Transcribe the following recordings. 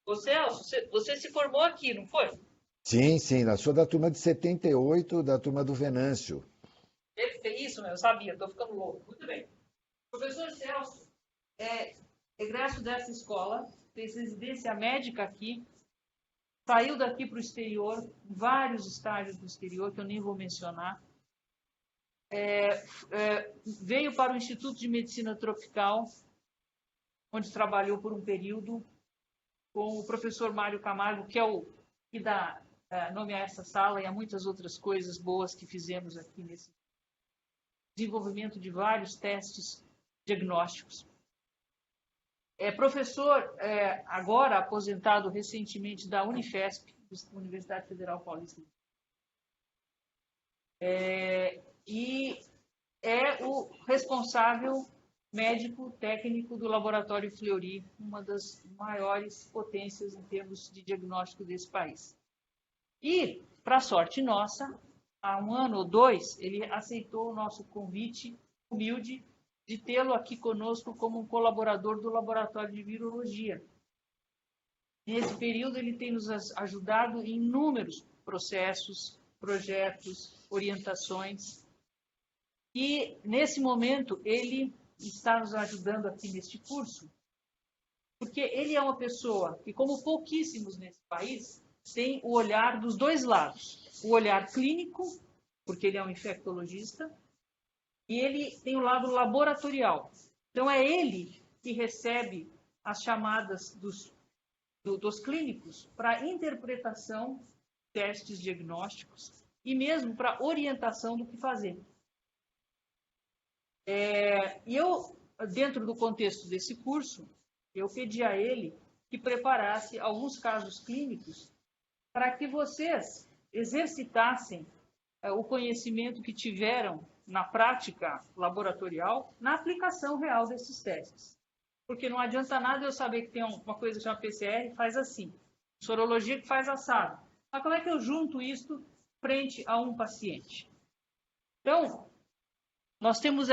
Ô Celso, você se formou aqui, não foi? Sim, sim, eu sou da turma de 78, da turma do Venâncio. Isso, né? Eu sabia, estou ficando louco. Muito bem. Professor Celso é egresso dessa escola, fez residência médica aqui, saiu daqui para o exterior, vários estágios no exterior, que eu nem vou mencionar. Veio para o Instituto de Medicina Tropical, onde trabalhou por um período com o professor Mário Camargo, que é o que dá nome a essa sala e a muitas outras coisas boas que fizemos aqui nesse desenvolvimento de vários testes diagnósticos. É professor, agora aposentado recentemente da Unifesp, Universidade Federal Paulista. E é o responsável médico técnico do Laboratório Fleury, uma das maiores potências em termos de diagnóstico desse país. E, para sorte nossa, há um ano ou dois, ele aceitou o nosso convite humilde de tê-lo aqui conosco como um colaborador do Laboratório de Virologia. Nesse período, ele tem nos ajudado em inúmeros processos, projetos, orientações. E, nesse momento, ele está nos ajudando aqui neste curso, porque ele é uma pessoa que, como pouquíssimos nesse país, tem o olhar dos dois lados. O olhar clínico, porque ele é um infectologista, e ele tem o lado laboratorial. Então, é ele que recebe as chamadas dos clínicos para interpretação, testes diagnósticos e mesmo para orientação do que fazer. E eu, dentro do contexto desse curso, eu pedi a ele que preparasse alguns casos clínicos para que vocês exercitassem o conhecimento que tiveram na prática laboratorial, na aplicação real desses testes. Porque não adianta nada eu saber que tem uma coisa que chama PCR, faz assim. Sorologia que faz assado. Mas como é que eu junto isso frente a um paciente? Então, nós temos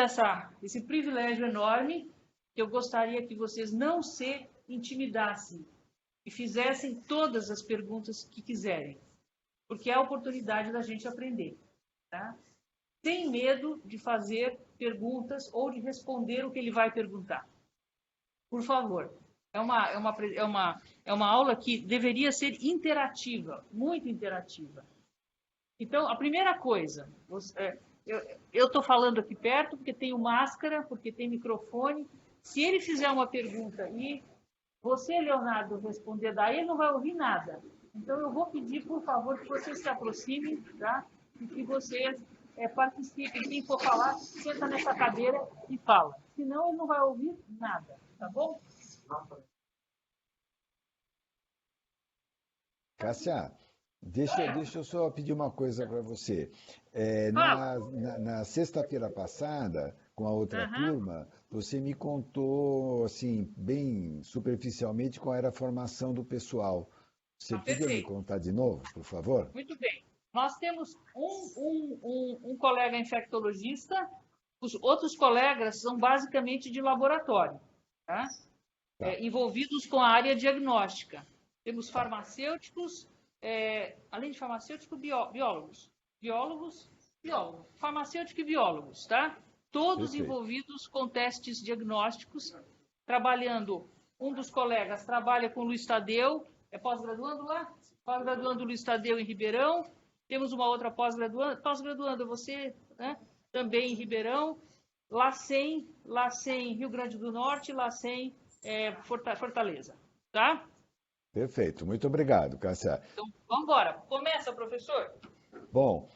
esse privilégio enorme que eu gostaria que vocês não se intimidassem e fizessem todas as perguntas que quiserem, porque é a oportunidade da gente aprender. Tá? Sem medo de fazer perguntas ou de responder o que ele vai perguntar. Por favor. É uma aula que deveria ser interativa, muito interativa. Então, a primeira coisa, eu estou falando aqui perto porque tenho máscara, porque tem microfone. Se ele fizer uma pergunta e você, Leonardo, responder daí, ele não vai ouvir nada. Então, eu vou pedir, por favor, que vocês se aproximem, tá? E que vocês participem. Quem for falar, senta nessa cadeira e fala. Senão, ele não vai ouvir nada, tá bom? Cássia, deixa eu só pedir uma coisa para você. Fala. Na sexta-feira passada, com a outra Aham. turma, você me contou, assim, bem superficialmente, qual era a formação do pessoal. Você Tá podia me perfeito. contar de novo, por favor? Muito bem. Nós temos um colega infectologista, os outros colegas são basicamente de laboratório, tá? Tá, Envolvidos com a área diagnóstica. Temos tá, farmacêuticos, além de farmacêuticos, biólogos. Biólogos. Farmacêuticos e biólogos, tá? Todos perfeito. envolvidos com testes diagnósticos, trabalhando. Um dos colegas trabalha com o Luiz Tadeu, é pós-graduando lá? Pós-graduando Luiz Tadeu em Ribeirão. Temos uma outra pós-graduando você, né? Também em Ribeirão. LACEN Rio Grande do Norte, LACEN Fortaleza, tá? Perfeito, muito obrigado, Cássia. Então, vamos embora. Começa, professor. Bom,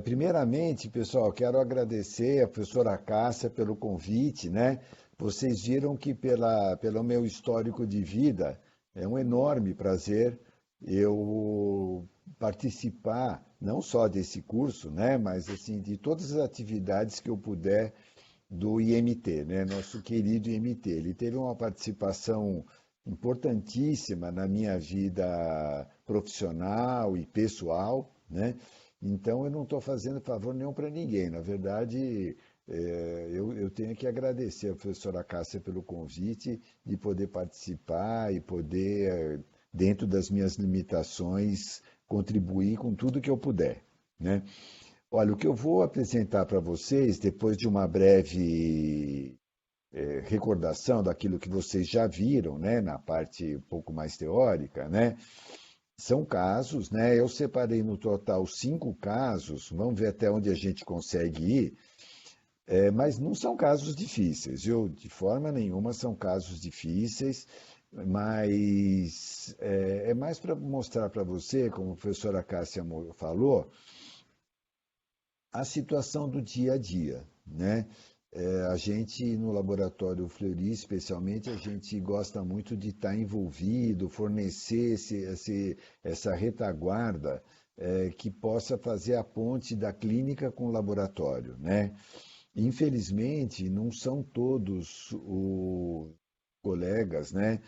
primeiramente, pessoal, quero agradecer a professora Cássia pelo convite, né? Vocês viram que pelo meu histórico de vida, é um enorme prazer eu participar não só desse curso, né, mas assim de todas as atividades que eu puder do IMT, né, nosso querido IMT. Ele teve uma participação importantíssima na minha vida profissional e pessoal, né? Então eu não estou fazendo favor nenhum para ninguém. Na verdade, eu tenho que agradecer a professora Cássia pelo convite de poder participar e poder dentro das minhas limitações, contribuir com tudo que eu puder, né? Olha, o que eu vou apresentar para vocês, depois de uma breve recordação daquilo que vocês já viram, né, na parte um pouco mais teórica, né, são casos, né, eu separei no total 5 casos, vamos ver até onde a gente consegue ir, mas não são casos difíceis, viu? De forma nenhuma são casos difíceis, mas é mais para mostrar para você, como a professora Cássia falou, a situação do dia a dia, né? A gente, no Laboratório Fleury, especialmente, a gente gosta muito de estar envolvido, fornecer essa retaguarda que possa fazer a ponte da clínica com o laboratório, né? Infelizmente, não são todos os colegas, né,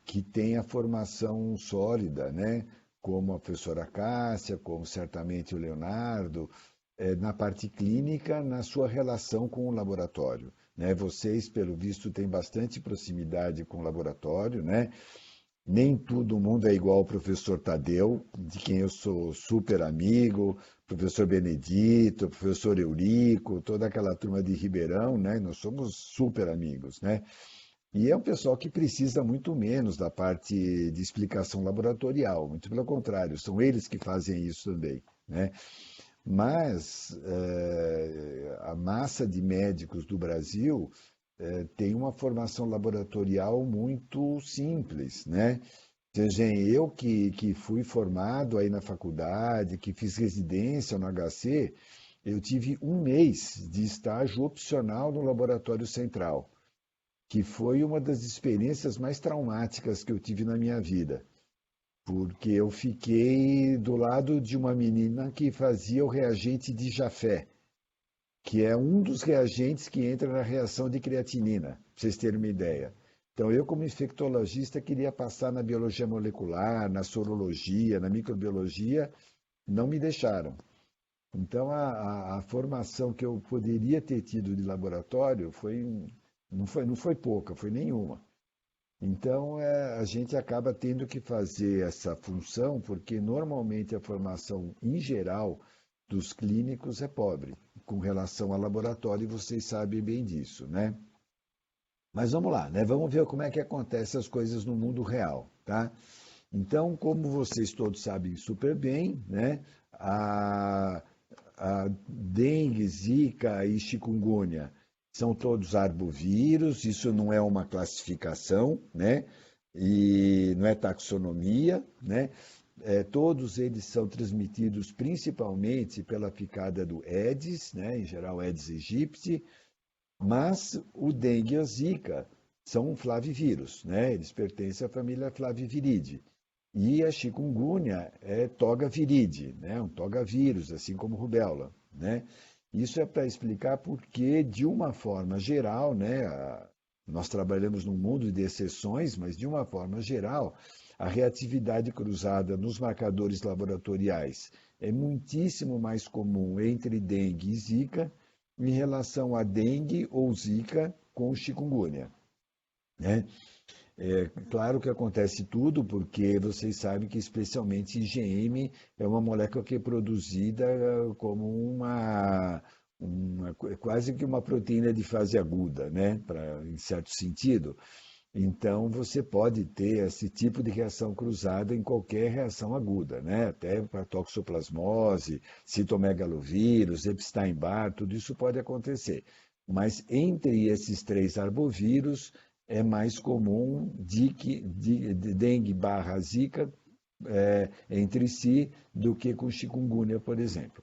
que têm a formação sólida, né, como a professora Cássia, como certamente o Leonardo, na parte clínica, na sua relação com o laboratório, né? Vocês, pelo visto, têm bastante proximidade com o laboratório, né? Nem todo mundo é igual ao professor Tadeu, de quem eu sou super amigo, professor Benedito, professor Eurico, toda aquela turma de Ribeirão, né? Nós somos super amigos, né? E é um pessoal que precisa muito menos da parte de explicação laboratorial, muito pelo contrário, são eles que fazem isso também, né? Mas a massa de médicos do Brasil tem uma formação laboratorial muito simples, né? Seja, eu que fui formado aí na faculdade, que fiz residência no HC, eu tive 1 mês de estágio opcional no Laboratório Central, que foi uma das experiências mais traumáticas que eu tive na minha vida, porque eu fiquei do lado de uma menina que fazia o reagente de Jafé, que é um dos reagentes que entra na reação de creatinina, para vocês terem uma ideia. Então, eu, como infectologista, queria passar na biologia molecular, na sorologia, na microbiologia, não me deixaram. Então, a formação que eu poderia ter tido de laboratório não foi pouca, foi nenhuma. Então, a gente acaba tendo que fazer essa função, porque normalmente a formação, em geral, dos clínicos é pobre, com relação ao laboratório, e vocês sabem bem disso, né? Mas vamos lá, né? Vamos ver como é que acontecem as coisas no mundo real, tá? Então, como vocês todos sabem super bem, né? A dengue, zika e chikungunya são todos arbovírus, isso não é uma classificação, né? E não é taxonomia, né? Todos eles são transmitidos principalmente pela picada do Aedes, né? Em geral Aedes aegypti, mas o dengue e a zika são um flavivírus, né? Eles pertencem à família Flaviviridae. E a chikungunya é toga viridae, né? Um togavírus, assim como rubéola, né? Isso é para explicar porque, de uma forma geral, né, nós trabalhamos num mundo de exceções, mas de uma forma geral, a reatividade cruzada nos marcadores laboratoriais é muitíssimo mais comum entre dengue e zika em relação a dengue ou zika com chikungunya, né? É claro que acontece tudo, porque vocês sabem que especialmente IgM é uma molécula que é produzida como quase que uma proteína de fase aguda, né? Em certo sentido. Então, você pode ter esse tipo de reação cruzada em qualquer reação aguda, né? Até para toxoplasmose, citomegalovírus, Epstein-Barr, tudo isso pode acontecer. Mas entre esses 3 arbovírus, é mais comum de dengue barra zika entre si do que com chikungunya, por exemplo.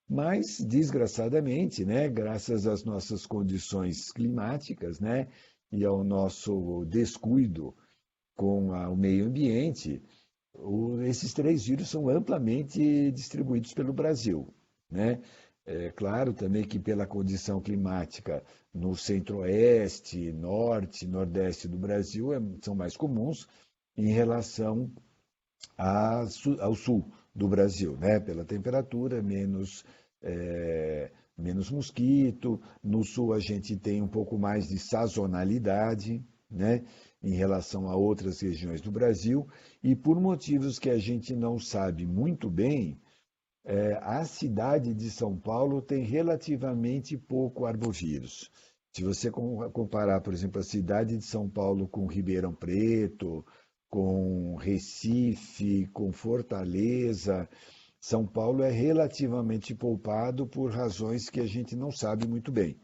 Mas, desgraçadamente, né, graças às nossas condições climáticas, né, e ao nosso descuido com o meio ambiente, esses 3 vírus são amplamente distribuídos pelo Brasil, né? É claro também que pela condição climática no centro-oeste, norte, nordeste do Brasil são mais comuns em relação ao sul do Brasil, né? Pela temperatura, menos mosquito. No sul a gente tem um pouco mais de sazonalidade, né? em relação a outras regiões do Brasil, e por motivos que a gente não sabe muito bem, a cidade de São Paulo tem relativamente pouco arbovírus. Se você comparar, por exemplo, a cidade de São Paulo com Ribeirão Preto, com Recife, com Fortaleza, São Paulo é relativamente poupado por razões que a gente não sabe muito bem.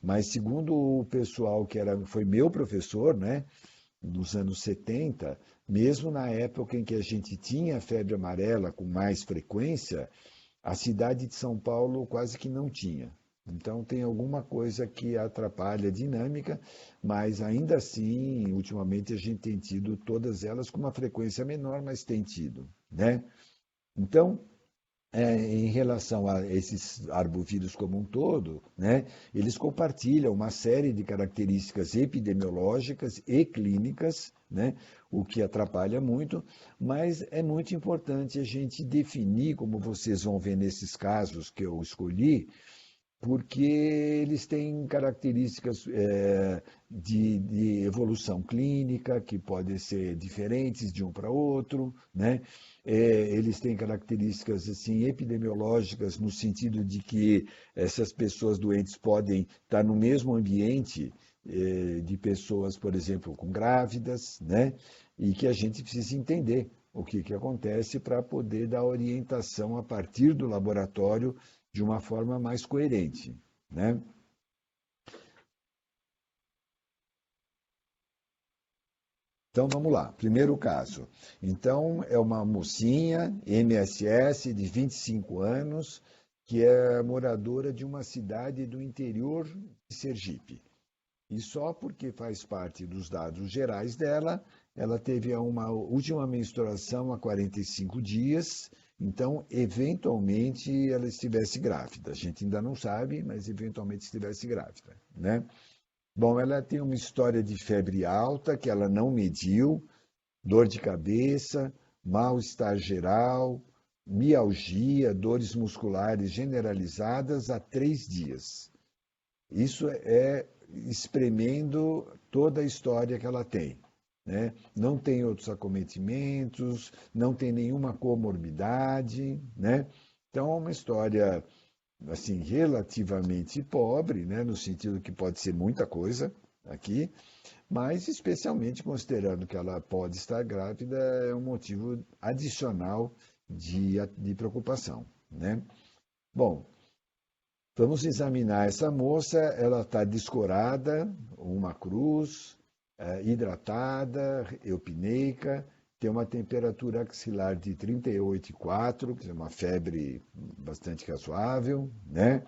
Mas segundo o pessoal foi meu professor, né, nos anos 70, mesmo na época em que a gente tinha febre amarela com mais frequência, a cidade de São Paulo quase que não tinha. Então tem alguma coisa que atrapalha a dinâmica, mas ainda assim, ultimamente a gente tem tido todas elas com uma frequência menor, mas tem tido, né? Então, em relação a esses arbovírus como um todo, né, eles compartilham uma série de características epidemiológicas e clínicas, né, o que atrapalha muito, mas é muito importante a gente definir, como vocês vão ver nesses casos que eu escolhi, porque eles têm características de evolução clínica que podem ser diferentes de um para outro, né? Eles têm características assim epidemiológicas no sentido de que essas pessoas doentes podem estar no mesmo ambiente de pessoas, por exemplo, com grávidas, né? E que a gente precisa entender o que acontece para poder dar orientação a partir do laboratório de uma forma mais coerente, né? Então vamos lá, primeiro caso. Então é uma mocinha MSS de 25 anos que é moradora de uma cidade do interior de Sergipe. E só porque faz parte dos dados gerais dela, ela teve uma última menstruação há 45 dias, então, eventualmente, ela estivesse grávida. A gente ainda não sabe, mas eventualmente estivesse grávida, né? Bom, ela tem uma história de febre alta que ela não mediu, dor de cabeça, mal-estar geral, mialgia, dores musculares generalizadas há 3 dias. Isso é espremendo toda a história que ela tem, né? Não tem outros acometimentos, não tem nenhuma comorbidade, né? Então é uma história assim relativamente pobre, né? No sentido que pode ser muita coisa aqui, mas especialmente considerando que ela pode estar grávida é um motivo adicional de preocupação, né? Bom, vamos examinar essa moça, ela está descorada, uma cruz, hidratada, eupneica, tem uma temperatura axilar de 38,4, que é uma febre bastante razoável, né?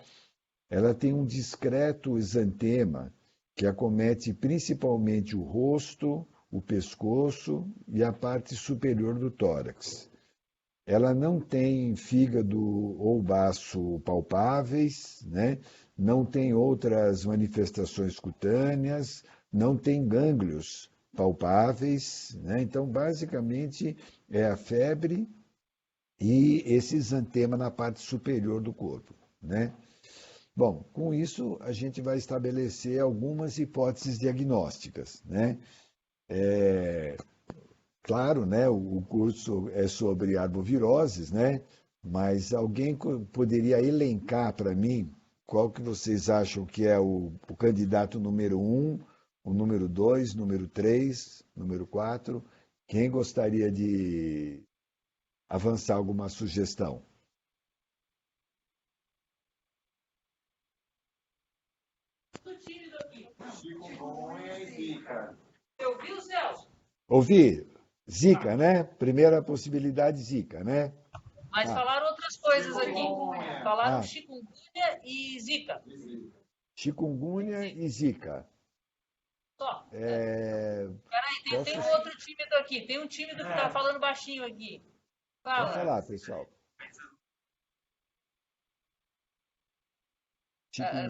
Ela tem um discreto exantema que acomete principalmente o rosto, o pescoço e a parte superior do tórax. Ela não tem fígado ou baço palpáveis, né? Não tem outras manifestações cutâneas, não tem gânglios palpáveis, né? Então, basicamente, é a febre e esse exantema na parte superior do corpo, né? Bom, com isso a gente vai estabelecer algumas hipóteses diagnósticas, né? Claro, né, o curso é sobre arboviroses, né? Mas alguém poderia elencar para mim qual que vocês acham que é o candidato número 1, o número 2, número 3, número 4? Quem gostaria de avançar alguma sugestão? Chikungunya e Zika. Você ouviu, Celso? Ouvi? Zika, né? Primeira possibilidade, Zika, né? Mas Ah, falaram outras coisas aqui. Falaram ah, chikungunya e zika. chikungunya e Zika. Só. É, Peraí, tem posso... um outro tímido aqui. Tem um tímido que tá falando baixinho aqui. Pode Fala. falar, pessoal.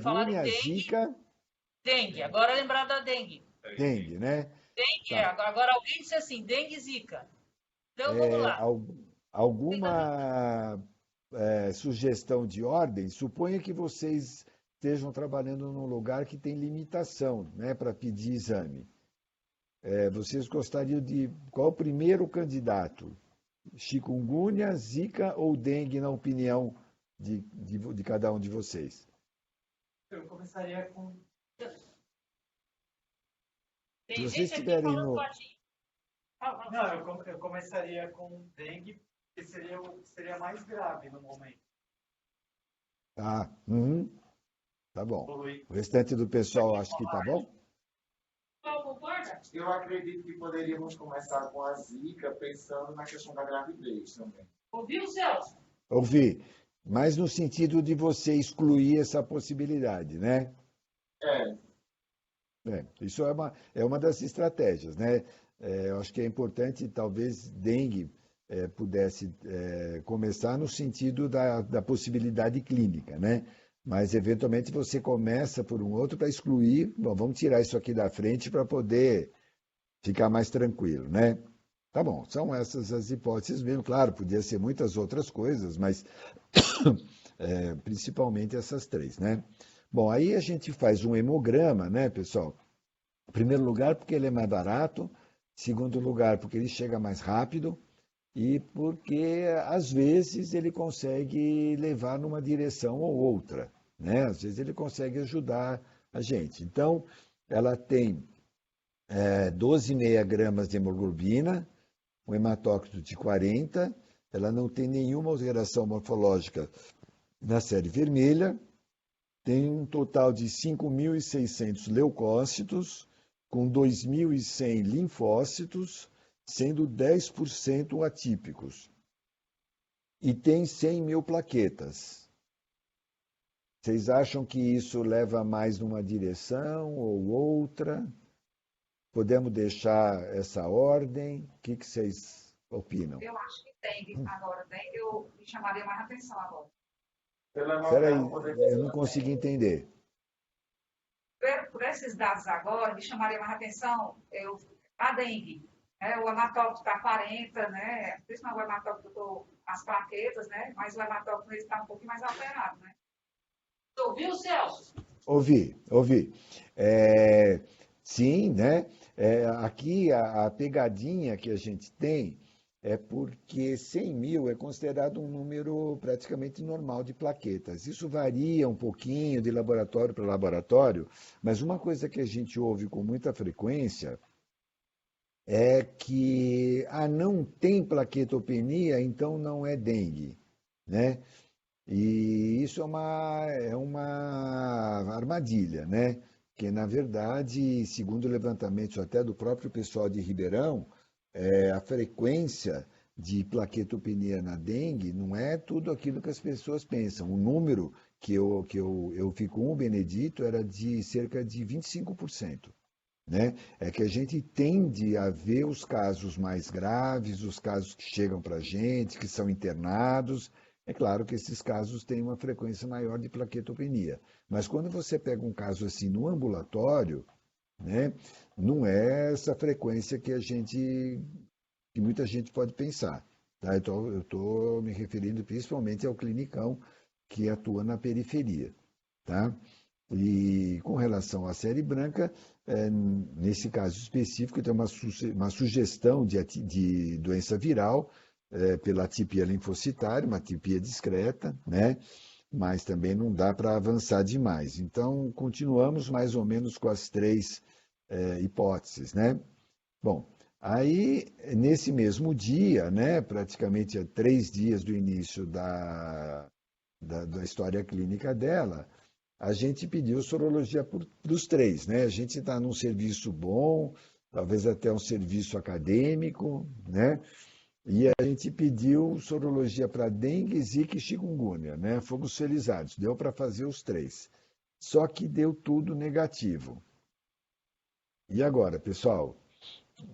Falaram Chikungunya, dengue, Zika, dengue. Agora lembrar da dengue. dengue, né? Dengue, Tá. agora alguém disse assim, dengue e zika. Então vamos É, lá. alguma sugestão de ordem? Suponha que vocês estejam trabalhando num lugar que tem limitação, né, para pedir exame. vocês gostariam de... Qual o primeiro candidato? Chikungunya, Zika ou dengue, na opinião de cada um de vocês? Eu começaria com. Tem Se vocês gente aqui estiverem falando no... baixinho. Não, eu começaria com dengue, que seria mais grave no momento. Ah, tá bom. Polui. O restante do pessoal acho que tá bom? Concorda? Eu acredito que poderíamos começar com a Zika, pensando na questão da gravidez também. Ouviu, Celso? Ouvi, mas no sentido de você excluir essa possibilidade, né? É, Isso é uma das estratégias, né? Eu acho que é importante, talvez, dengue pudesse começar no sentido da possibilidade clínica, né? Mas, eventualmente, você começa por um outro para excluir. Bom, vamos tirar isso aqui da frente para poder ficar mais tranquilo, né? Tá bom, são essas as hipóteses mesmo. Claro, podia ser muitas outras coisas, mas principalmente essas três, né? Bom, aí a gente faz um hemograma, né, pessoal? Em primeiro lugar, porque ele é mais barato. Segundo lugar, porque ele chega mais rápido. E porque, às vezes, ele consegue levar numa direção ou outra, né? Às vezes ele consegue ajudar a gente. Então, ela tem 12,5 gramas de hemoglobina, um hematócrito de 40, ela não tem nenhuma alteração morfológica na série vermelha, tem um total de 5.600 leucócitos, com 2.100 linfócitos, sendo 10% atípicos. E tem 100 mil plaquetas. Vocês acham que isso leva mais numa direção ou outra? Podemos deixar essa ordem? O que vocês opinam? Eu acho que tem, agora tem, eu me chamaria mais atenção agora. pelo Espera aí, hemograma poderia eu não ser consegui entender. Por esses dados agora, me chamaria mais atenção a dengue. O hematócrito está 40, né? Principalmente o hematócrito, as plaquetas, né? Mas o hematócrito está um pouquinho mais alterado, né? Ouviu, Celso? Ouvi. Sim, né? Aqui a pegadinha que a gente tem é porque 100 mil é considerado um número praticamente normal de plaquetas. Isso varia um pouquinho de laboratório para laboratório, mas uma coisa que a gente ouve com muita frequência é que não tem plaquetopenia, então não é dengue, né? E isso é uma armadilha, né? Que, na verdade, segundo levantamentos até do próprio pessoal de Ribeirão, a frequência de plaquetopenia na dengue não é tudo aquilo que as pessoas pensam. O número que eu vi com o Benedito era de cerca de 25%. Né? É que a gente tende a ver os casos mais graves, os casos que chegam para a gente, que são internados. É claro que esses casos têm uma frequência maior de plaquetopenia. Mas quando você pega um caso assim no ambulatório, né, não é essa frequência que muita gente pode pensar. Tá? Eu estou me referindo principalmente ao clinicão que atua na periferia. Tá? E com relação à série branca, nesse caso específico, tem uma sugestão de doença viral pela atipia linfocitária, uma atipia discreta, né? Mas também não dá para avançar demais. Então, continuamos mais ou menos com as três hipóteses, né? Bom, aí, nesse mesmo dia, né, praticamente a 3 dias do início da história clínica dela, a gente pediu sorologia para os três, né? A gente está num serviço bom, talvez até um serviço acadêmico, né? E a gente pediu sorologia para dengue, zika e chikungunya, né? Fomos felizardos, deu para fazer os três. Só que deu tudo negativo. E agora, pessoal?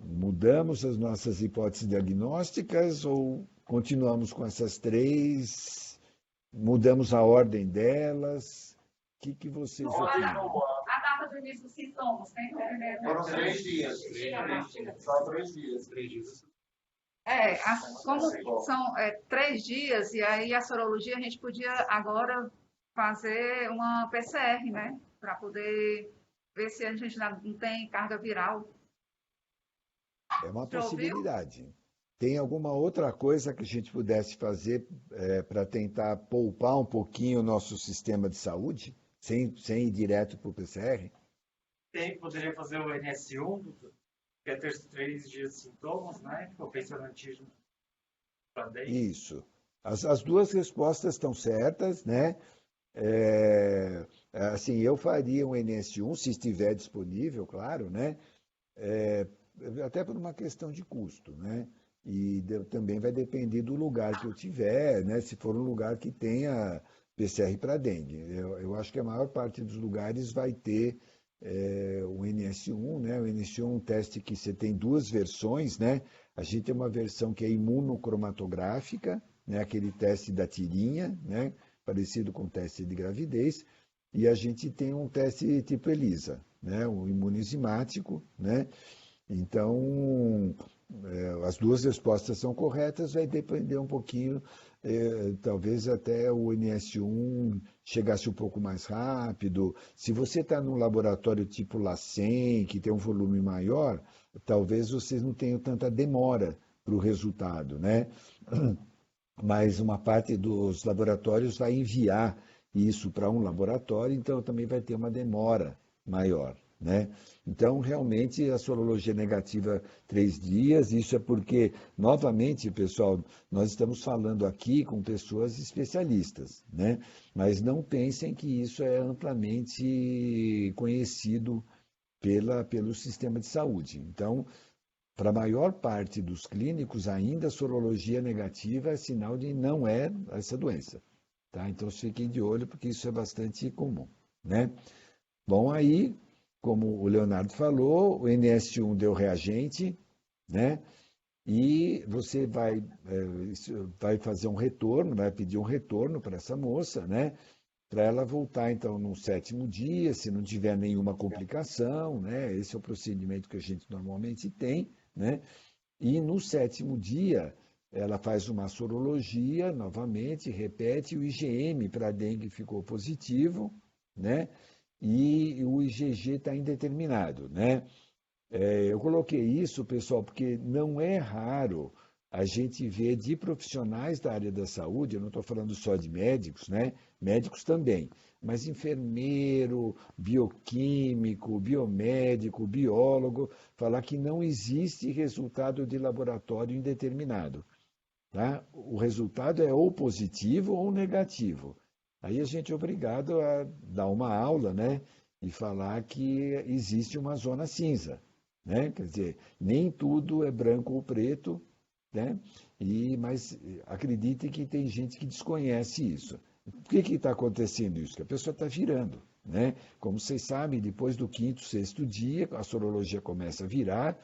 Mudamos as nossas hipóteses diagnósticas ou continuamos com essas três? Mudamos a ordem delas? O que vocês opinam? A data do início dos sintomas, tem primeiro. Foram 3 dias. Só 3 dias. Como são 3 dias, e aí a sorologia a gente podia agora fazer uma PCR, né? Para poder ver se a gente não tem carga viral. É uma Já ouviu? possibilidade. Tem alguma outra coisa que a gente pudesse fazer para tentar poupar um pouquinho o nosso sistema de saúde, sem ir direto para o PCR? Poderia fazer o NS1, que é ter 3 dias de sintomas, né? Que eu pensei no antígeno para dengue. Isso. As duas respostas estão certas, né? Assim, eu faria um NS1 se estiver disponível, claro, né? É, até por uma questão de custo, né? E também vai depender do lugar que eu tiver, né? Se for um lugar que tenha PCR para dengue. Eu acho que a maior parte dos lugares vai ter o NS1, né? O NS1 é um teste que você tem duas versões, né? A gente tem uma versão que é imunocromatográfica, né? Aquele teste da tirinha, né? Parecido com o teste de gravidez, e a gente tem um teste tipo ELISA, né? O imunizimático, né? Então, as duas respostas são corretas, vai depender um pouquinho, talvez até o NS1 chegasse um pouco mais rápido. Se você está num laboratório tipo LACEN, que tem um volume maior, talvez vocês não tenham tanta demora para o resultado, né? Mas uma parte dos laboratórios vai enviar isso para um laboratório, então também vai ter uma demora maior, né? Então, realmente, a sorologia negativa 3 dias, isso é porque, novamente, pessoal, nós estamos falando aqui com pessoas especialistas, né? Mas não pensem que isso é amplamente conhecido pelo sistema de saúde. Então, para a maior parte dos clínicos, ainda a sorologia negativa é sinal de não é essa doença, tá? Então, fiquem de olho, porque isso é bastante comum, né? Bom, aí, como o Leonardo falou, o NS1 deu reagente, né? E você vai fazer um retorno, vai pedir um retorno para essa moça, né? Para ela voltar, então, no 7º dia, se não tiver nenhuma complicação, né? Esse é o procedimento que a gente normalmente tem, né? E no 7º dia, ela faz uma sorologia novamente, repete, o IgM para dengue ficou positivo, né? E o IgG está indeterminado, né? Eu coloquei isso, pessoal, porque não é raro a gente ver de profissionais da área da saúde, eu não estou falando só de médicos, né? Médicos também, mas enfermeiro, bioquímico, biomédico, biólogo, falar que não existe resultado de laboratório indeterminado, tá? O resultado é ou positivo ou negativo. Aí a gente é obrigado a dar uma aula, né? E falar que existe uma zona cinza, né? Quer dizer, nem tudo é branco ou preto, né? Mas acredite que tem gente que desconhece isso. Por que está acontecendo isso? Que a pessoa está virando, né? Como vocês sabem, depois do 5º, 6º dia, a sorologia começa a virar,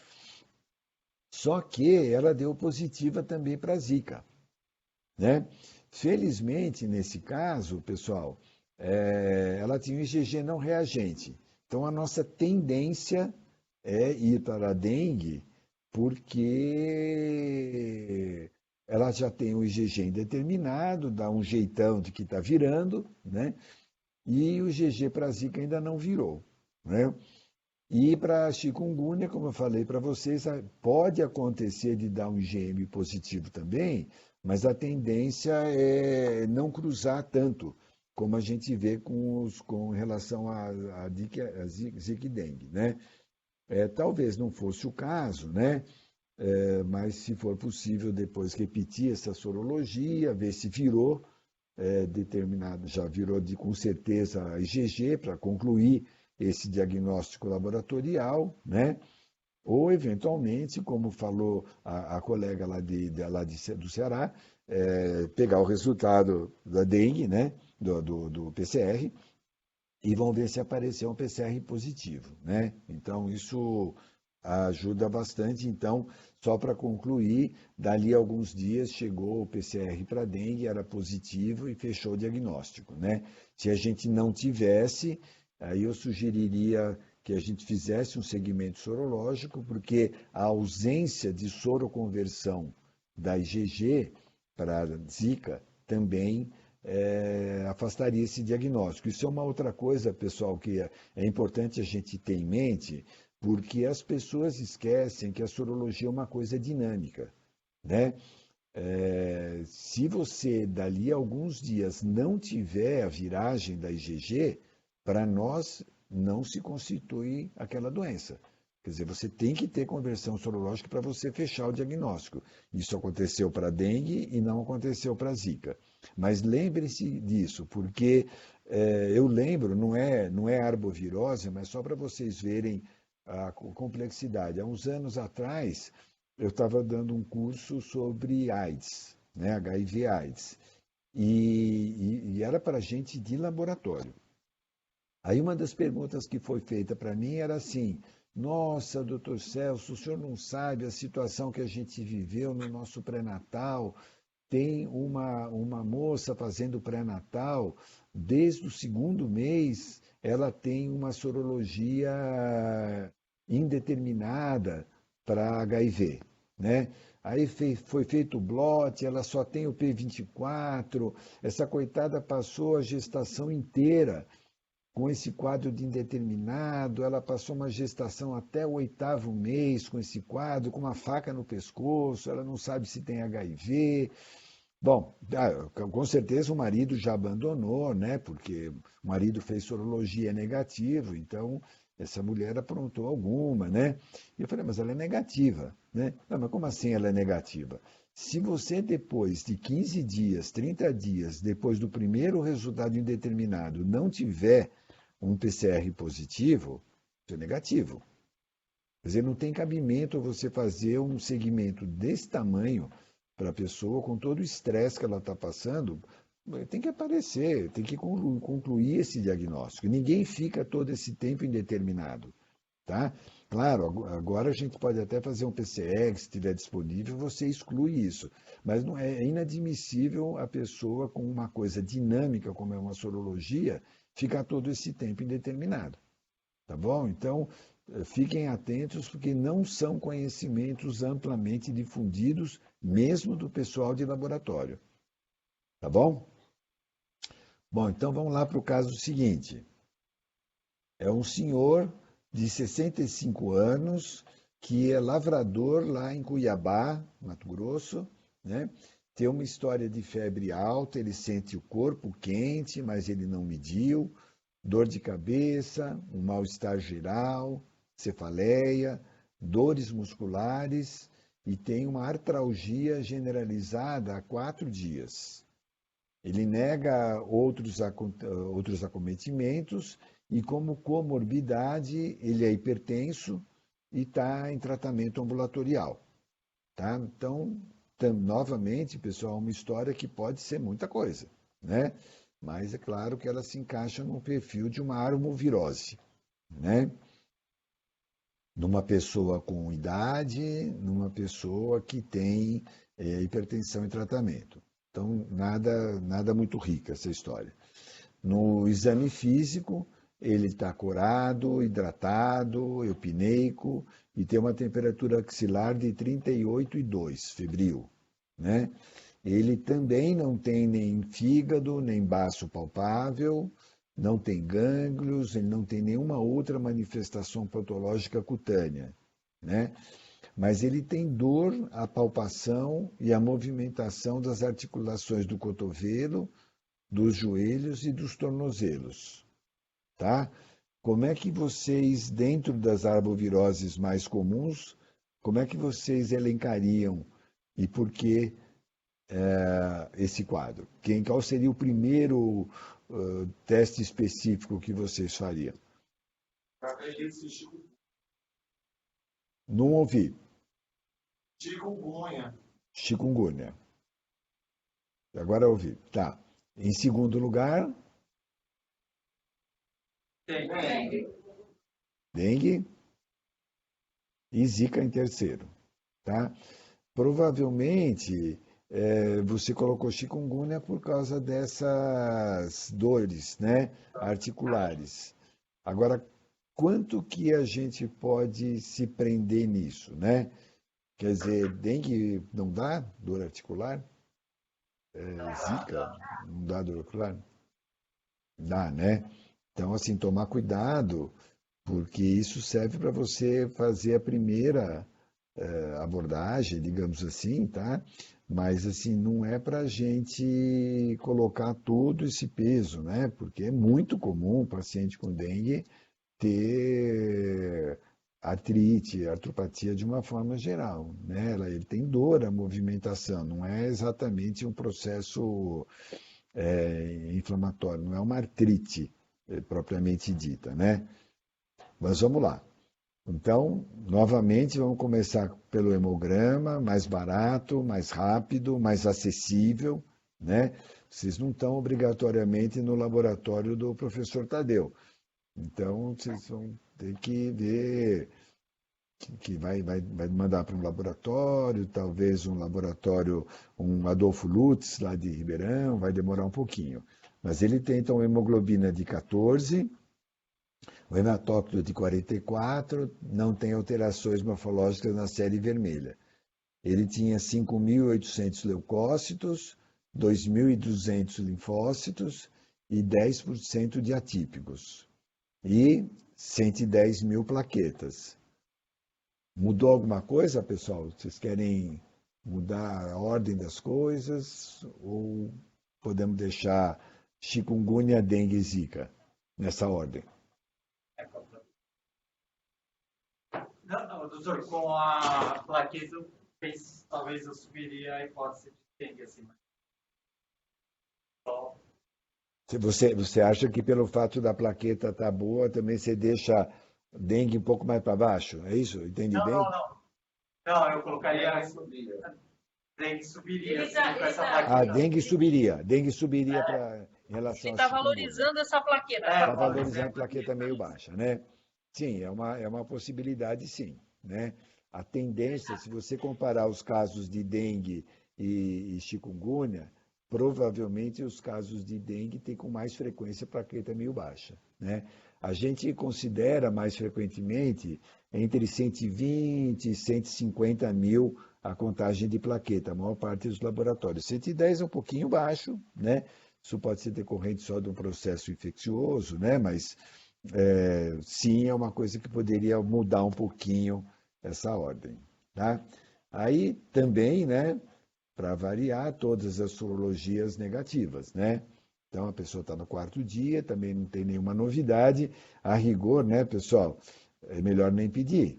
só que ela deu positiva também para a Zika, né? Felizmente, nesse caso, pessoal, ela tinha um IgG não reagente. Então, a nossa tendência é ir para a dengue, porque ela já tem o IgG indeterminado, dá um jeitão de que está virando, né? E o IgG para a Zika ainda não virou, né? E para a chikungunya, como eu falei para vocês, pode acontecer de dar um IgM positivo também, mas a tendência é não cruzar tanto, como a gente vê com relação a Zika e dengue, né? Talvez não fosse o caso, né? Mas se for possível depois repetir essa sorologia, ver se virou determinado, já virou com certeza IgG para concluir esse diagnóstico laboratorial, né? Ou, eventualmente, como falou a colega lá do Ceará, pegar o resultado da dengue, né? Do PCR, e vão ver se apareceu um PCR positivo, né? Então, isso ajuda bastante. Então, só para concluir, dali a alguns dias chegou o PCR para dengue, era positivo e fechou o diagnóstico, né? Se a gente não tivesse, aí eu sugeriria que a gente fizesse um segmento sorológico, porque a ausência de soroconversão da IgG para Zika também afastaria esse diagnóstico. Isso é uma outra coisa, pessoal, que é importante a gente ter em mente, porque as pessoas esquecem que a sorologia é uma coisa dinâmica, né? Se você, dali a alguns dias, não tiver a viragem da IgG, para nós não se constitui aquela doença. Quer dizer, você tem que ter conversão sorológica para você fechar o diagnóstico. Isso aconteceu para a dengue e não aconteceu para a zika. Mas lembre-se disso, porque eu lembro, não é arbovirose, mas só para vocês verem a complexidade. Há uns anos atrás, eu estava dando um curso sobre AIDS, né, HIV/AIDS, e era para gente de laboratório. Aí uma das perguntas que foi feita para mim era assim: nossa, doutor Celso, o senhor não sabe a situação que a gente viveu no nosso pré-natal? Tem uma moça fazendo pré-natal, desde o segundo mês, ela tem uma sorologia indeterminada para HIV, né? Aí foi feito o blot, ela só tem o P24, essa coitada passou a gestação inteira com esse quadro de indeterminado, ela passou uma gestação até o 8º mês com esse quadro, com uma faca no pescoço, ela não sabe se tem HIV. Bom, com certeza o marido já abandonou, né? Porque o marido fez sorologia negativo, então essa mulher aprontou alguma, né? E eu falei, mas ela é negativa, né? Não, mas como assim ela é negativa? Se você depois de 15 dias, 30 dias, depois do primeiro resultado indeterminado, não tiver um PCR positivo, isso é negativo. Quer dizer, não tem cabimento você fazer um segmento desse tamanho para a pessoa, com todo o estresse que ela está passando, tem que aparecer, tem que concluir esse diagnóstico. Ninguém fica todo esse tempo indeterminado, tá? Claro, agora a gente pode até fazer um PCR, se estiver disponível, você exclui isso. Mas não é inadmissível a pessoa com uma coisa dinâmica, como é uma sorologia, ficar todo esse tempo indeterminado. Tá bom? Então, fiquem atentos, porque não são conhecimentos amplamente difundidos, mesmo do pessoal de laboratório. Tá bom? Bom, então vamos lá para o caso seguinte. É um senhor de 65 anos que é lavrador lá em Cuiabá, Mato Grosso, né? Tem uma história de febre alta, ele sente o corpo quente, mas ele não mediu, dor de cabeça, um mal-estar geral, cefaleia, dores musculares e tem uma artralgia generalizada há 4 dias. Ele nega outros acometimentos e, como comorbidade, ele é hipertenso e está em tratamento ambulatorial. Tá? Então, novamente, pessoal, uma história que pode ser muita coisa, né? Mas é claro que ela se encaixa no perfil de uma arbovirose, né? Numa pessoa com idade, numa pessoa que tem hipertensão em tratamento. Então, nada muito rica essa história. No exame físico, ele está corado, hidratado, eupineico e tem uma temperatura axilar de 38,2, febril, né? Ele também não tem nem fígado, nem baço palpável, não tem gânglios, ele não tem nenhuma outra manifestação patológica cutânea, né? Mas ele tem dor, a palpação e a movimentação das articulações do cotovelo, dos joelhos e dos tornozelos, tá? Como é que vocês, dentro das arboviroses mais comuns, como é que vocês elencariam e por que esse quadro? Qual seria o primeiro teste específico que vocês fariam? Não ouvi. Chikungunya. Chikungunya. Agora eu ouvi. Tá. Em segundo lugar, dengue e zika em terceiro, tá? Provavelmente você colocou chikungunya por causa dessas dores, né, articulares. Agora, quanto que a gente pode se prender nisso, né? Quer dizer, dengue não dá dor articular? Zika não dá dor articular? Dá, né? Então, assim, tomar cuidado, porque isso serve para você fazer a primeira abordagem, digamos assim, tá? Mas assim, não é para a gente colocar todo esse peso, né? Porque é muito comum o paciente com dengue ter artrite, artropatia de uma forma geral, né? Ele tem dor à movimentação, não é exatamente um processo inflamatório, não é uma artrite propriamente dita, né? Mas vamos lá. Então, novamente, vamos começar pelo hemograma, mais barato, mais rápido, mais acessível, né? Vocês não estão obrigatoriamente no laboratório do professor Tadeu. Então, vocês vão ter que ver que vai mandar para um laboratório, talvez um laboratório, um Adolfo Lutz, lá de Ribeirão, vai demorar um pouquinho. Mas ele tem, então, hemoglobina de 14, o hematócrito de 44, não tem alterações morfológicas na série vermelha. Ele tinha 5.800 leucócitos, 2.200 linfócitos e 10% de atípicos. E 110 mil plaquetas. Mudou alguma coisa, pessoal? Vocês querem mudar a ordem das coisas ou podemos deixar chikungunya, dengue e zika nessa ordem? Não, doutor, com a plaqueta, talvez eu subiria a hipótese de dengue, assim. Você acha que pelo fato da plaqueta estar boa, também você deixa dengue um pouco mais para baixo? É isso? Entendi bem? Não, eu colocaria dengue subiria assim, com essa plaqueta. Ah, dengue subiria em relação Ele a está chikungunya. valorizando essa plaqueta. Está valorizando a plaqueta meio baixa, né? Sim, é uma possibilidade, sim, né? A tendência, se você comparar os casos de dengue e chikungunya, provavelmente os casos de dengue têm com mais frequência plaqueta meio baixa, né? A gente considera mais frequentemente entre 120 e 150 mil a contagem de plaqueta, a maior parte dos laboratórios. 110 é um pouquinho baixo, né? Isso pode ser decorrente só de um processo infeccioso, né? Mas sim, é uma coisa que poderia mudar um pouquinho essa ordem, tá? Aí também, né? Para variar, todas as sorologias negativas, né? Então, a pessoa está no 4º dia, também não tem nenhuma novidade. A rigor, né, pessoal, é melhor nem pedir,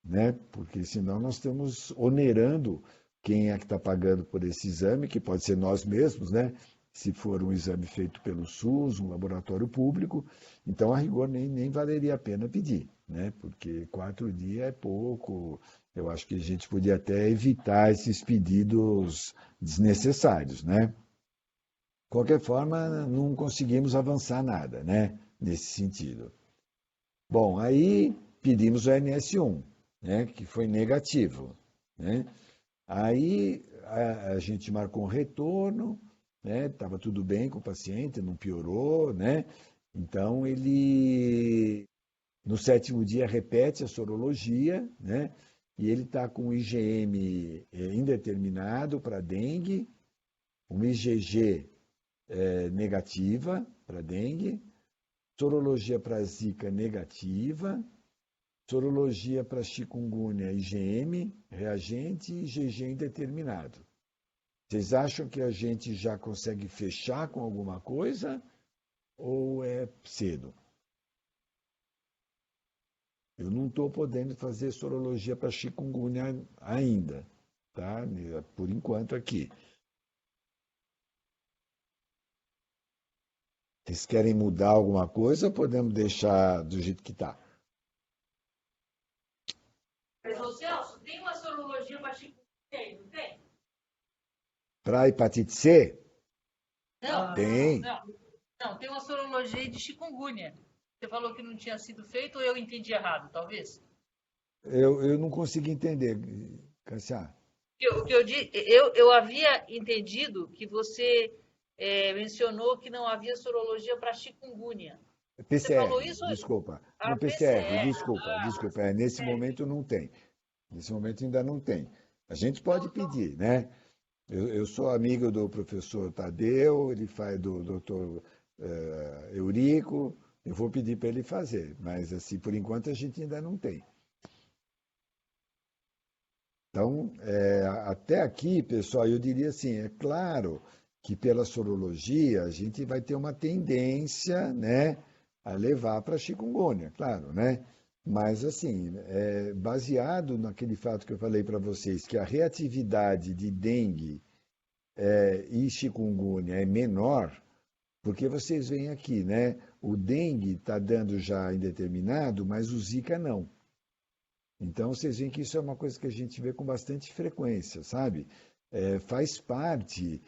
né? Porque senão nós estamos onerando quem é que está pagando por esse exame, que pode ser nós mesmos, né? Se for um exame feito pelo SUS, um laboratório público. Então, a rigor, nem valeria a pena pedir, né? Porque 4 dias é pouco. Eu acho que a gente podia até evitar esses pedidos desnecessários, né? De qualquer forma, não conseguimos avançar nada, né? Nesse sentido. Bom, aí pedimos o NS1, né? Que foi negativo, né? Aí a gente marcou um retorno, né? Estava tudo bem com o paciente, não piorou, né? Então, ele, no 7º dia, repete a sorologia, né? E ele está com IgM indeterminado para dengue, uma IgG negativa para dengue, sorologia para zika negativa, sorologia para chikungunya IgM, reagente e IgG indeterminado. Vocês acham que a gente já consegue fechar com alguma coisa ou é cedo? Eu não estou podendo fazer sorologia para chikungunya ainda, tá? Por enquanto aqui. Vocês querem mudar alguma coisa ou podemos deixar do jeito que está? Mas, ô Celso, tem uma sorologia para chikungunya, não tem? Para hepatite C? Não. Tem. Não, tem uma sorologia de chikungunya. Você falou que não tinha sido feito ou eu entendi errado, talvez? Eu não consegui entender, Cassiá. Eu havia entendido que você mencionou que não havia sorologia para chikungunya. PCR, Você falou isso? desculpa. Ah, No PCR, PCR. desculpa. Nesse momento não tem. Nesse momento ainda não tem. A gente pode pedir, né? Eu sou amigo do professor Tadeu, ele faz do doutor Eurico, Eu vou pedir para ele fazer, mas assim, por enquanto a gente ainda não tem. Então, até aqui, pessoal, eu diria assim, é claro que pela sorologia a gente vai ter uma tendência, né, a levar para a chikungunya, claro, né? Mas assim, baseado naquele fato que eu falei para vocês, que a reatividade de dengue e chikungunya é menor, porque vocês veem aqui, né? O dengue está dando já indeterminado, mas o Zika não. Então, vocês veem que isso é uma coisa que a gente vê com bastante frequência, sabe? Faz parte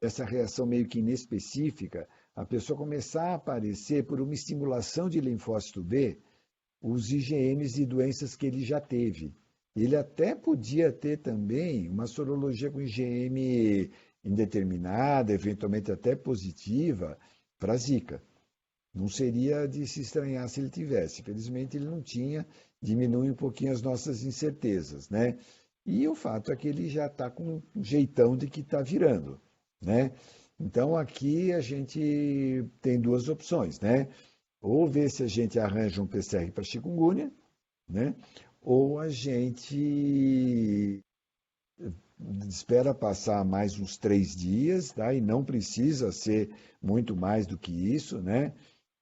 dessa reação meio que inespecífica, a pessoa começar a aparecer por uma estimulação de linfócito B, os IgMs de doenças que ele já teve. Ele até podia ter também uma sorologia com IgM indeterminada, eventualmente até positiva, para Zika. Não seria de se estranhar se ele tivesse. Felizmente ele não tinha, diminui um pouquinho as nossas incertezas, né? E o fato é que ele já está com um jeitão de que está virando, né? Então aqui a gente tem duas opções, né? Ou ver se a gente arranja um PCR para chikungunya, né? Ou a gente espera passar mais uns 3 dias, tá? E não precisa ser muito mais do que isso, né?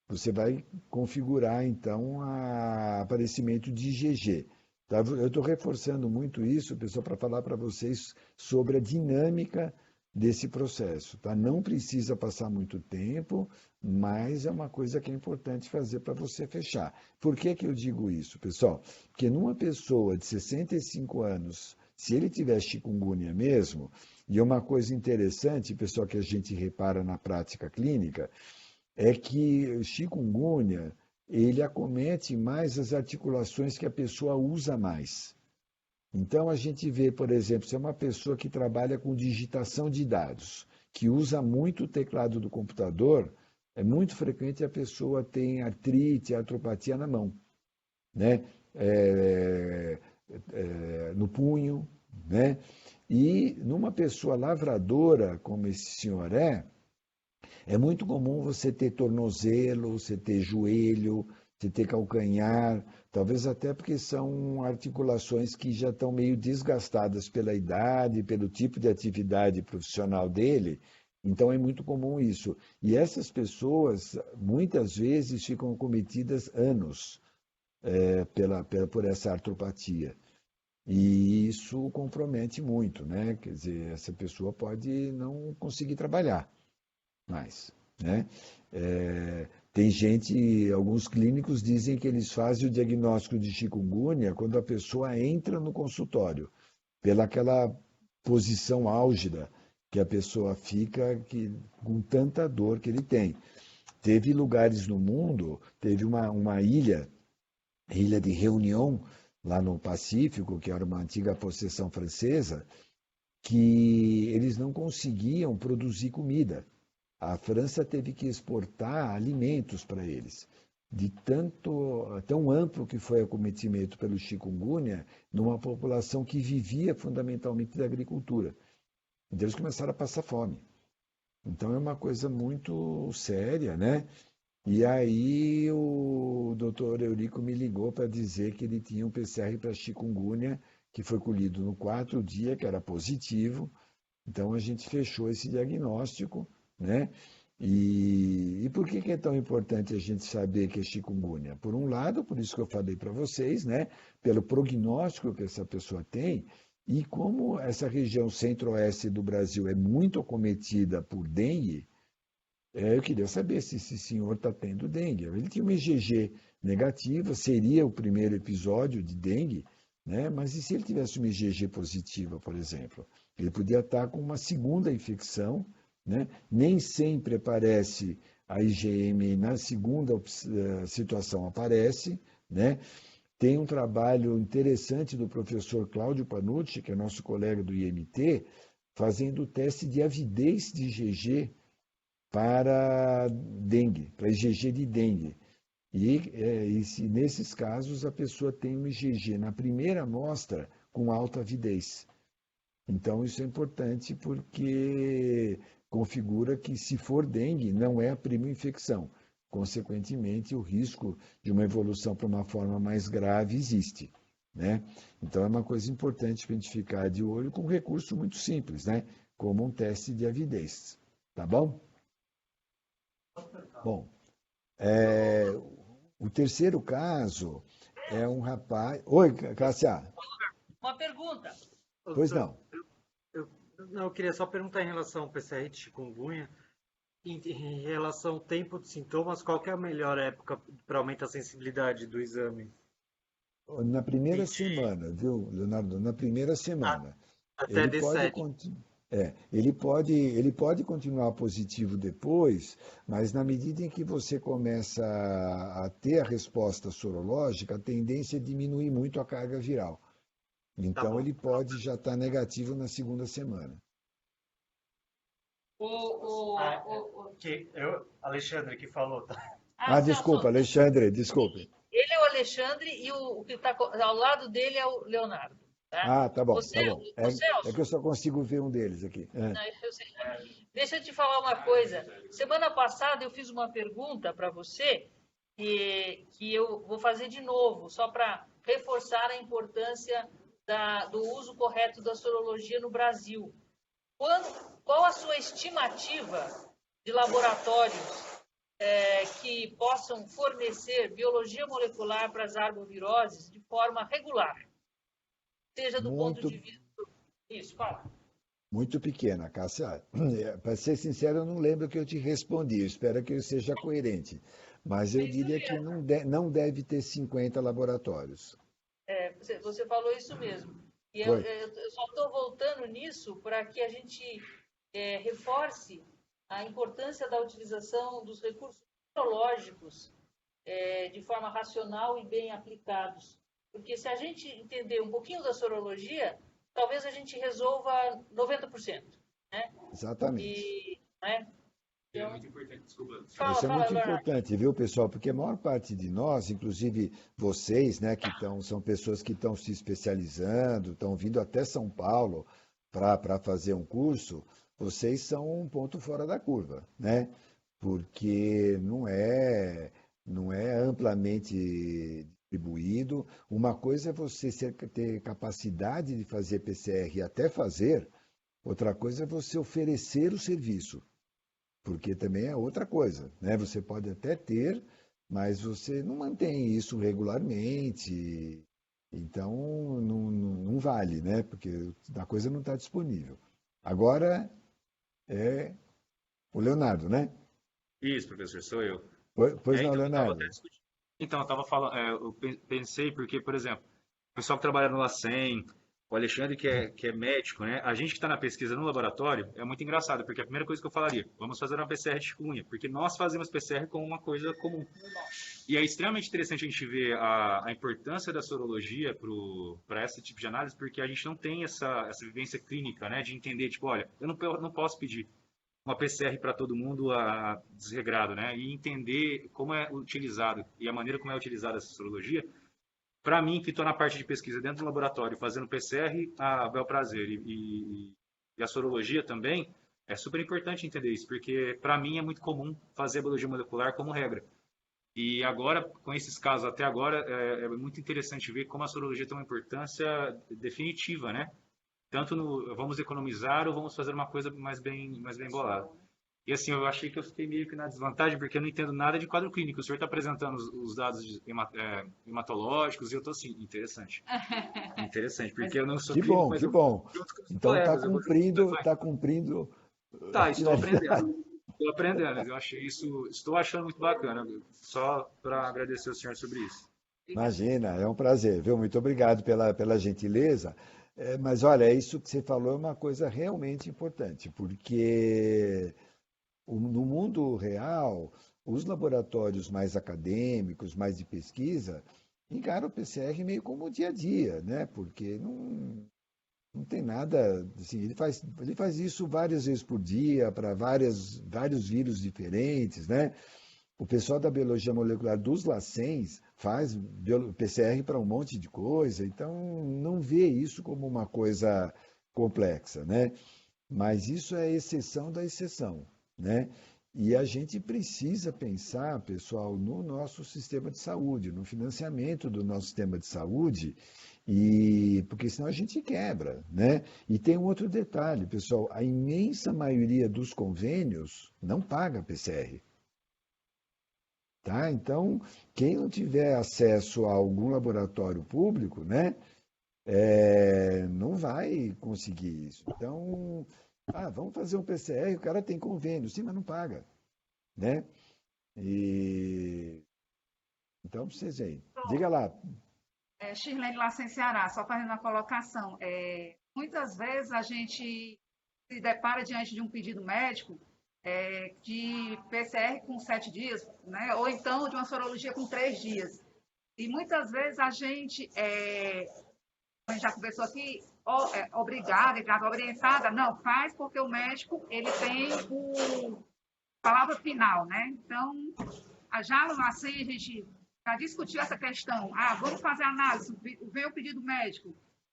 Você vai configurar, então, o aparecimento de IgG. Tá? Eu estou reforçando muito isso, pessoal, para falar para vocês sobre a dinâmica desse processo. Tá? Não precisa passar muito tempo, mas é uma coisa que é importante fazer para você fechar. Por que que eu digo isso, pessoal? Porque numa pessoa de 65 anos, se ele tiver chikungunya mesmo, e é uma coisa interessante, pessoal, que a gente repara na prática clínica, é que o chikungunya, ele acomete mais as articulações que a pessoa usa mais. Então, a gente vê, por exemplo, se é uma pessoa que trabalha com digitação de dados, que usa muito o teclado do computador, é muito frequente a pessoa ter artrite, artropatia na mão, né? No punho, né? E numa pessoa lavradora, como esse senhor é muito comum você ter tornozelo, você ter joelho, você ter calcanhar, talvez até porque são articulações que já estão meio desgastadas pela idade, pelo tipo de atividade profissional dele, então é muito comum isso. E essas pessoas, muitas vezes, ficam acometidas anos por essa artropatia. E isso compromete muito, né? Quer dizer, essa pessoa pode não conseguir trabalhar mais, né? Tem gente, alguns clínicos dizem que eles fazem o diagnóstico de chikungunya quando a pessoa entra no consultório, pelaquela posição álgida que a pessoa fica com tanta dor que ele tem. Teve lugares no mundo, teve uma ilha de Reunião, lá no Pacífico, que era uma antiga possessão francesa, que eles não conseguiam produzir comida. A França teve que exportar alimentos para eles, de tão amplo que foi o acometimento pelo chikungunya numa população que vivia fundamentalmente da agricultura. Então eles começaram a passar fome. Então é uma coisa muito séria, né? E aí o doutor Eurico me ligou para dizer que ele tinha um PCR para chikungunya, que foi colhido no 4º dia, que era positivo. Então a gente fechou esse diagnóstico, né? E por que é tão importante a gente saber que é chikungunya? Por um lado, por isso que eu falei para vocês, né? Pelo prognóstico que essa pessoa tem, e como essa região centro-oeste do Brasil é muito acometida por dengue, eu queria saber se esse senhor está tendo dengue. Ele tinha uma IgG negativa, seria o primeiro episódio de dengue, né? Mas e se ele tivesse uma IgG positiva, por exemplo? Ele podia estar com uma segunda infecção, né? Nem sempre aparece a IgM, na segunda situação aparece, né? Tem um trabalho interessante do professor Cláudio Panucci, que é nosso colega do IMT, fazendo o teste de avidez de IgG para dengue, para IgG de dengue. E nesses casos a pessoa tem um IgG na primeira amostra com alta avidez. Então isso é importante porque configura que, se for dengue, não é a primo-infecção. Consequentemente, o risco de uma evolução para uma forma mais grave existe, né? Então, é uma coisa importante para a gente ficar de olho com um recurso muito simples, né? Como um teste de avidez, tá bom? Bom, o terceiro caso é um rapaz... Oi, Cássia. Uma pergunta. Pois não. Eu queria só perguntar em relação ao PCR de chikungunya, em relação ao tempo de sintomas, qual que é a melhor época para aumentar a sensibilidade do exame? Na primeira semana, viu, Leonardo? Na primeira semana. Até Ele pode, D7. ele pode continuar positivo depois, mas na medida em que você começa a ter a resposta sorológica, a tendência é diminuir muito a carga viral. Então, ele pode já estar negativo na segunda semana. Alexandre que falou, tá? Desculpa, Alexandre, desculpe. Ele é o Alexandre e o que está ao lado dele é o Leonardo. Tá? Tá bom, Você, tá bom. É que eu só consigo ver um deles aqui. Não, eu sei. Deixa eu te falar uma coisa. Semana passada eu fiz uma pergunta para você que eu vou fazer de novo, só para reforçar a importância do uso correto da sorologia no Brasil. Qual a sua estimativa de laboratórios que possam fornecer biologia molecular para as arboviroses de forma regular? Seja do ponto de vista... Isso, fala. Muito pequena, Cássia. Para ser sincero, eu não lembro que eu te respondi. Eu espero que eu seja coerente. Mas eu diria que não deve ter 50 laboratórios. Você falou isso mesmo. E eu só estou voltando nisso para que a gente reforce a importância da utilização dos recursos biológicos de forma racional e bem aplicados. Porque se a gente entender um pouquinho da sorologia, talvez a gente resolva 90%. Né? Exatamente. É muito importante, desculpa. Isso é muito importante, viu, pessoal? Porque a maior parte de nós, inclusive vocês, né, são pessoas que estão se especializando, estão vindo até São Paulo para fazer um curso, vocês são um ponto fora da curva, né? Porque não é amplamente distribuído. Uma coisa é você ter capacidade de fazer PCR e até fazer, outra coisa é você oferecer o serviço. Porque também é outra coisa, né? Você pode até ter, mas você não mantém isso regularmente, então não vale, né? Porque a coisa não está disponível. Agora é o Leonardo, né? Isso, professor, sou eu. Pois não, Leonardo. Então, eu estava falando, eu pensei porque, por exemplo, o pessoal que trabalha no LACEN, o Alexandre, que é médico, né? A gente que está na pesquisa no laboratório é muito engraçado, porque a primeira coisa que eu falaria, vamos fazer uma PCR de chikungunya, porque nós fazemos PCR como uma coisa comum. E é extremamente interessante a gente ver a importância da sorologia para esse tipo de análise, porque a gente não tem essa vivência clínica, né? De entender, tipo, olha, eu não posso pedir uma PCR para todo mundo desregrado, né? E entender como é utilizado e a maneira como é utilizada essa sorologia. Para mim, que estou na parte de pesquisa dentro do laboratório, fazendo PCR, a bel prazer e a sorologia também, é super importante entender isso, porque para mim é muito comum fazer a biologia molecular como regra. E agora, com esses casos até agora, é muito interessante ver como a sorologia tem uma importância definitiva, né? Tanto no vamos economizar ou vamos fazer uma coisa mais bem bolada. E assim, eu achei que eu fiquei meio que na desvantagem, porque eu não entendo nada de quadro clínico. O senhor está apresentando os dados hematológicos e eu estou assim, interessante. Interessante, porque eu não sou clínico, mas que bom. Então está cumprindo. Tá, estou aprendendo. Estou aprendendo. Estou achando muito bacana. Só para agradecer ao senhor sobre isso. Imagina, é um prazer, viu? Muito obrigado pela gentileza. Mas olha, isso que você falou é uma coisa realmente importante, porque no mundo real, os laboratórios mais acadêmicos, mais de pesquisa, encaram o PCR meio como o dia a dia, né? Porque não tem nada, assim, ele faz isso várias vezes por dia para vários vírus diferentes, né? O pessoal da biologia molecular dos LACENs faz PCR para um monte de coisa, então não vê isso como uma coisa complexa, né? mas isso é a exceção da exceção, né? E a gente precisa pensar, pessoal, no nosso sistema de saúde, no financiamento do nosso sistema de saúde, porque senão a gente quebra, né? E tem um outro detalhe, pessoal, a imensa maioria dos convênios não paga PCR. Tá? Então, quem não tiver acesso a algum laboratório público, né, não vai conseguir isso. Então, vamos fazer um PCR, o cara tem convênio, sim, mas não paga, né? Então, pra vocês aí. Diga lá. Shirlene lá em Ceará, só fazendo uma colocação. Muitas vezes a gente se depara diante de um pedido médico de PCR com 7 dias, né? Ou então de uma sorologia com 3 dias. E muitas vezes a gente já conversou aqui, obrigada, orientada, não, faz porque o médico ele tem a palavra final, né? Então, já no LACEN a gente já discutiu essa questão. Vamos fazer análise, vem o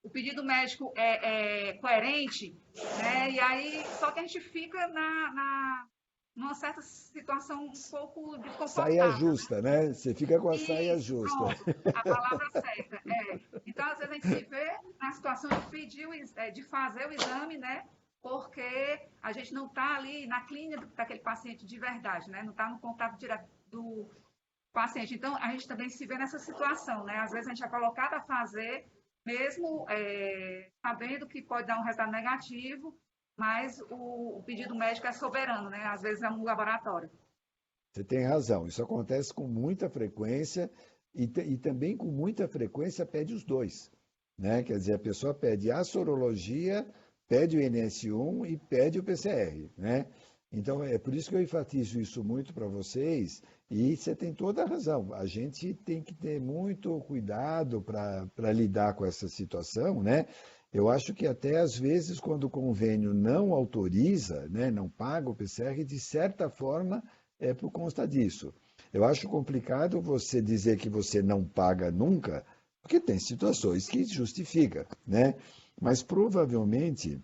pedido médico é coerente, né? E aí, só que a gente fica numa certa situação um pouco desconfortável. Saia justa, né? Você fica com a saia justa. Pronto, a palavra certa. Então, às vezes a gente se vê na situação de fazer o exame, né? Porque a gente não está ali na clínica daquele paciente de verdade, né? Não está no contato direto do paciente. Então, a gente também se vê nessa situação, né? Às vezes a gente é colocado a fazer, mesmo sabendo que pode dar um resultado negativo, mas o pedido médico é soberano, né? Às vezes é um laboratório. Você tem razão. Isso acontece com muita frequência e também com muita frequência pede os dois, né? Quer dizer, a pessoa pede a sorologia, pede o NS1 e pede o PCR, né? Então, é por isso que eu enfatizo isso muito para vocês e você tem toda a razão. A gente tem que ter muito cuidado para lidar com essa situação, né? Eu acho que até às vezes quando o convênio não autoriza, né, não paga o PCR, de certa forma é por conta disso. Eu acho complicado você dizer que você não paga nunca, porque tem situações que justifica, né? Mas provavelmente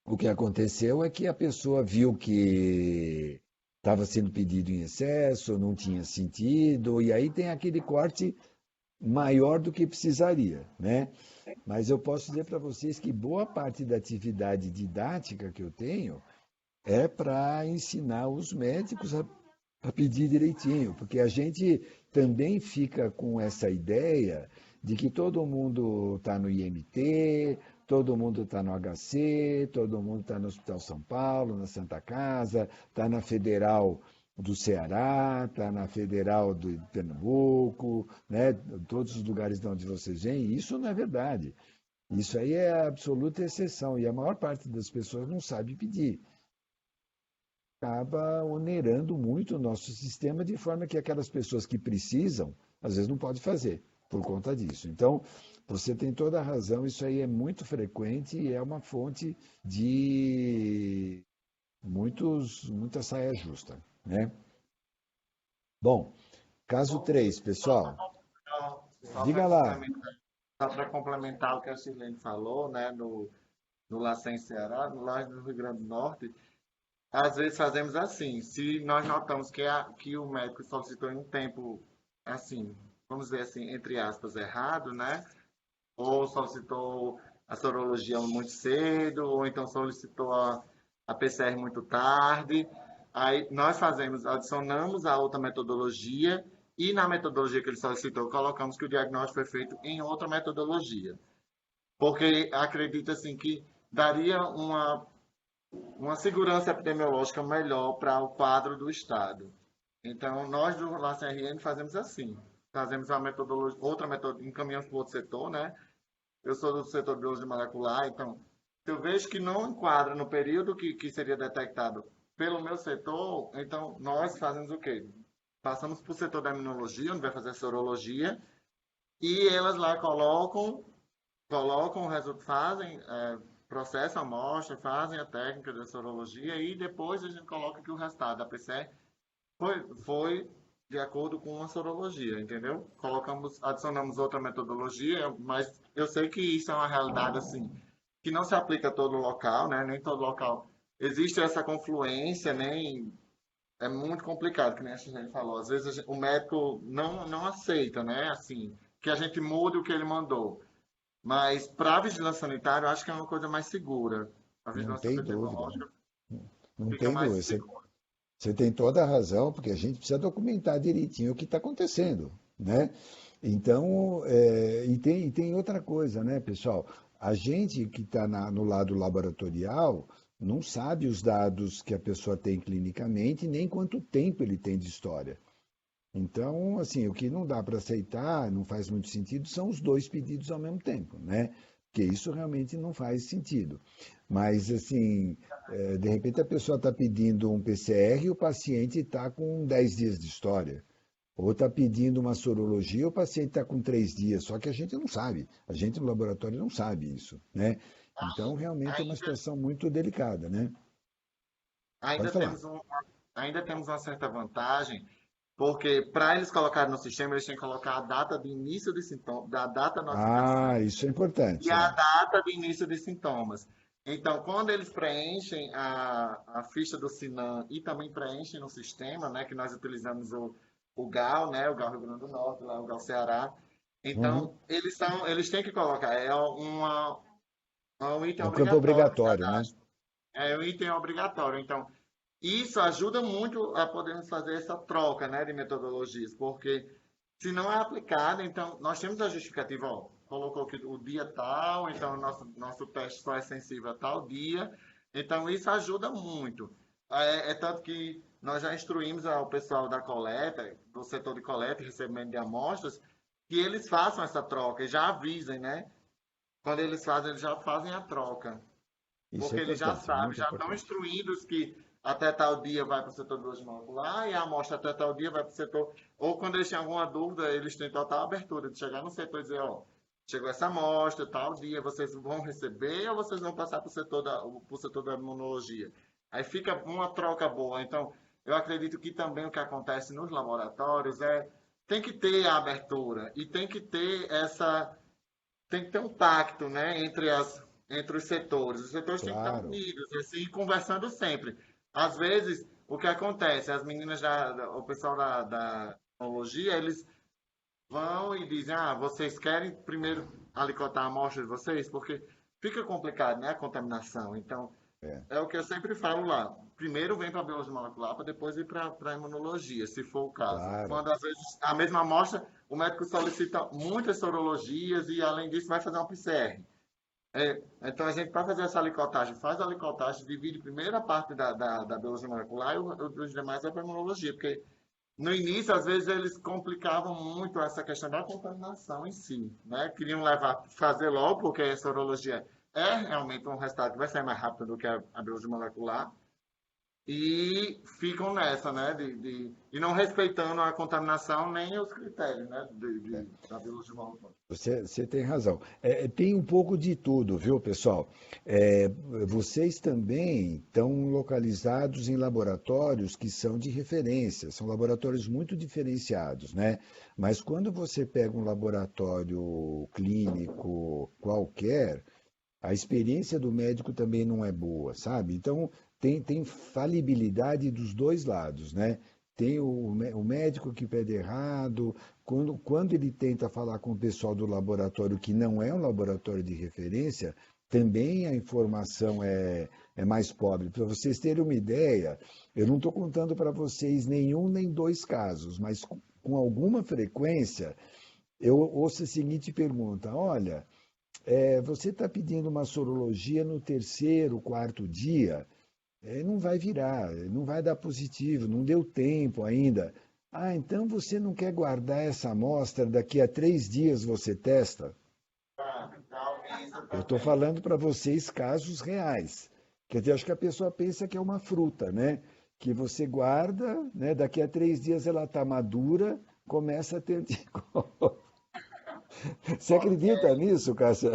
o que aconteceu é que a pessoa viu que estava sendo pedido em excesso, não tinha sentido, e aí tem aquele corte maior do que precisaria, né? Mas eu posso dizer para vocês que boa parte da atividade didática que eu tenho é para ensinar os médicos a pedir direitinho, porque a gente também fica com essa ideia de que todo mundo está no IMT, todo mundo está no HC, todo mundo está no Hospital São Paulo, na Santa Casa, está na Federal do Ceará, está na Federal de Pernambuco, né? Todos os lugares de onde vocês vêm, isso não é verdade. Isso aí é a absoluta exceção, e a maior parte das pessoas não sabe pedir. Acaba onerando muito o nosso sistema, de forma que aquelas pessoas que precisam, às vezes não podem fazer, por conta disso. Então, você tem toda a razão, isso aí é muito frequente e é uma fonte de muita saia justa, né? Bom, caso 3, pessoal. Diga lá. Só para complementar o que a Shirlene falou, né, no LACEN Ceará, no Laje do Rio Grande do Norte, às vezes fazemos assim, se nós notamos que o médico solicitou em um tempo, assim, vamos dizer assim, entre aspas, errado, né? Ou solicitou a sorologia muito cedo, ou então solicitou a PCR muito tarde. Aí nós adicionamos a outra metodologia e na metodologia que ele solicitou, colocamos que o diagnóstico foi feito em outra metodologia. Porque acredita assim que daria uma segurança epidemiológica melhor para o quadro do estado. Então, nós do LACEN fazemos assim. Fazemos outra metodologia, encaminhamos para o outro setor, né? Eu sou do setor de biologia molecular, então, se eu vejo que não enquadra no período que seria detectado pelo meu setor, então nós fazemos o quê? Passamos para o setor da imunologia, onde vai fazer a sorologia, e elas lá colocam o resultado, fazem, processam a amostra, fazem a técnica da sorologia, e depois a gente coloca que o resultado da PCR foi de acordo com a sorologia, entendeu? Adicionamos outra metodologia, mas eu sei que isso é uma realidade, assim, que não se aplica a todo local, né? Nem todo local existe essa confluência, nem é muito complicado, que nem a gente falou. Às vezes o médico não aceita, né? Assim, que a gente mude o que ele mandou. Mas para a vigilância sanitária, eu acho que é uma coisa mais segura. A Não vigilância tem dúvida, epidemiológica não fica tem mais dúvida. segura. Você tem toda a razão, porque a gente precisa documentar direitinho o que está acontecendo, né? Então, e tem outra coisa, né, pessoal? A gente que está no lado laboratorial não sabe os dados que a pessoa tem clinicamente, nem quanto tempo ele tem de história. Então, assim, o que não dá para aceitar, não faz muito sentido, são os dois pedidos ao mesmo tempo, né? Porque isso realmente não faz sentido. Mas, assim, de repente a pessoa está pedindo um PCR e o paciente está com 10 dias de história. Ou está pedindo uma sorologia e o paciente está com 3 dias. Só que a gente não sabe. A gente no laboratório não sabe isso, né? Então, realmente é uma Ainda, situação muito delicada, né? Pode ainda falar. temos ainda temos uma certa vantagem, porque para eles colocarem no sistema, eles têm que colocar a data de início de sintoma, da data de Ah, notificação isso é e importante. a data de início de sintomas. Então, quando eles preenchem a ficha do Sinan e também preenchem no sistema, né, que nós utilizamos o GAL, né, o GAL Rio Grande do Norte, lá, o GAL Ceará, Uhum. então eles têm que colocar, é um É item um campo obrigatório de obrigatório, né? cadastro, é um item obrigatório. Então, isso ajuda muito a podermos fazer essa troca, né, de metodologias, porque se não é aplicado, então nós temos a justificativa, ó, colocou que o dia tal, então nosso teste só é sensível a tal dia, então isso ajuda muito. É tanto que nós já instruímos ao pessoal da coleta, do setor de coleta e recebimento de amostras, que eles façam essa troca e já avisem, né? Quando eles fazem, eles já fazem a troca. Isso é Porque eles já importante, sabem, muito já estão importante. instruídos que até tal dia vai para o setor de biologia molecular e a amostra até tal dia vai para o setor. Ou quando eles têm alguma dúvida, eles têm total abertura de chegar no setor e dizer, ó, chegou essa amostra, tal dia, vocês vão receber ou vocês vão passar para o setor da imunologia. Aí fica uma troca boa. Então, eu acredito que também o que acontece nos laboratórios tem que ter a abertura e tem que ter um pacto, né, entre os setores. Os setores têm que estar Claro. unidos, e assim, conversando sempre. Às vezes, o que acontece? As meninas, o pessoal da tecnologia, eles vão e dizem, vocês querem primeiro alicotar a amostra de vocês? Porque fica complicado, né, a contaminação. Então, É, é o que eu sempre falo lá. Primeiro vem para a biologia molecular, para depois ir para a imunologia, se for o caso. claro. Quando, às vezes, a mesma amostra, o médico solicita muitas sorologias e, além disso, vai fazer uma PCR. Então, a gente, para fazer essa alicotagem, faz a alicotagem, divide primeiro a parte da biologia molecular e os demais vai para a imunologia. Porque, no início, às vezes, eles complicavam muito essa questão da contaminação em si. Né? Queriam fazer logo, porque a sorologia é realmente um resultado que vai sair mais rápido do que a biologia molecular, e ficam nessa, né, e não respeitando a contaminação nem os critérios, né, da biologia molecular. Você tem razão. Tem um pouco de tudo, viu, pessoal? É, vocês também estão localizados em laboratórios que são de referência, são laboratórios muito diferenciados, né? Mas quando você pega um laboratório clínico qualquer, a experiência do médico também não é boa, sabe? Então, tem falibilidade dos dois lados, né? Tem o médico que pede errado, quando ele tenta falar com o pessoal do laboratório que não é um laboratório de referência, também a informação é mais pobre. Para vocês terem uma ideia, eu não estou contando para vocês nenhum nem dois casos, mas com alguma frequência eu ouço a seguinte pergunta: olha, você está pedindo uma sorologia no terceiro, quarto dia, não vai virar, não vai dar positivo, não deu tempo ainda. Ah, então você não quer guardar essa amostra, daqui a 3 dias você testa? Isso Eu estou também. falando para vocês casos reais. Quer dizer, acho que a pessoa pensa que é uma fruta, né? Que você guarda, né? Daqui a 3 dias ela está madura, começa a ter anticorpos. Você acredita nisso, Cássia?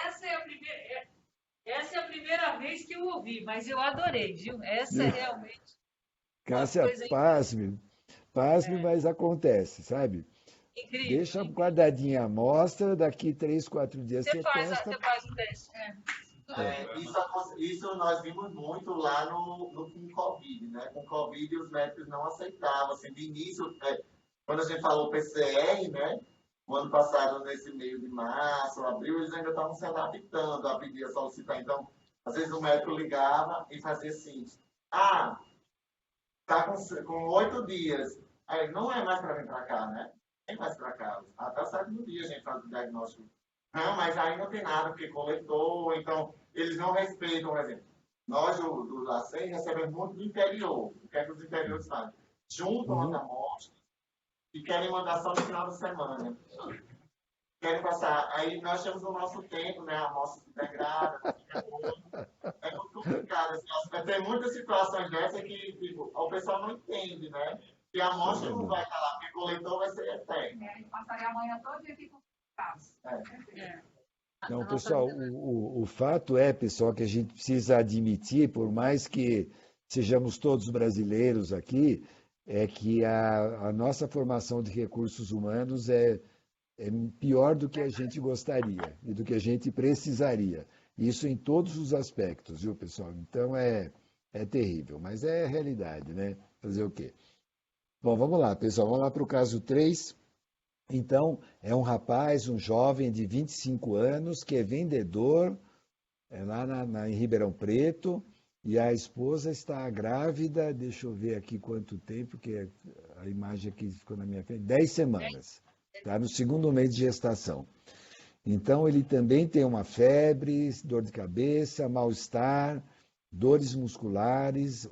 Essa é a primeira, essa é a primeira vez que eu ouvi, mas eu adorei, viu? Essa é realmente uma Cássia, coisa. pasme, mas acontece, sabe? Incrível. Deixa guardadinha a amostra, daqui 3, 4 dias Você você faz, testa. você faz o teste. Isso nós vimos muito lá com Covid, né? Com Covid os médicos não aceitavam. Assim, de início, quando a gente falou PCR, né? O ano passado, nesse meio de março, abril, eles ainda estavam se adaptando a pedir, a solicitar. Então, às vezes o médico ligava e fazia assim, tá com 8 dias. Aí, não é mais para vir para cá, né? Nem mais para cá. Até o 7º dia a gente faz o diagnóstico. Não, mas aí não tem nada, porque coletou, então eles não respeitam, por exemplo. Nós, do LACEN, recebemos muito do interior. O que é que os interiores fazem? Juntam as amostras e querem mandar só no final de semana. Querem passar. Aí nós temos o nosso tempo, né? A amostra se degrada, é muito complicado. Assim, tem muitas situações dessas que tipo, o pessoal não entende, né? Que a amostra não vai estar lá, porque coletor vai ser eterno. A gente passaria amanhã todo dia aqui com casos. Não, pessoal, o fato é, pessoal, que a gente precisa admitir, por mais que sejamos todos brasileiros aqui, é que a nossa formação de recursos humanos é pior do que a gente gostaria e do que a gente precisaria. Isso em todos os aspectos, viu, pessoal? Então é terrível, mas é a realidade, né? Fazer o quê? Bom, vamos lá, pessoal, vamos lá para o caso 3. Então, é um rapaz, um jovem de 25 anos, que é vendedor lá em Ribeirão Preto, e a esposa está grávida, deixa eu ver aqui quanto tempo, que a imagem aqui ficou na minha frente, 10 semanas, está no 2º mês de gestação. Então, ele também tem uma febre, dor de cabeça, mal-estar, dores musculares,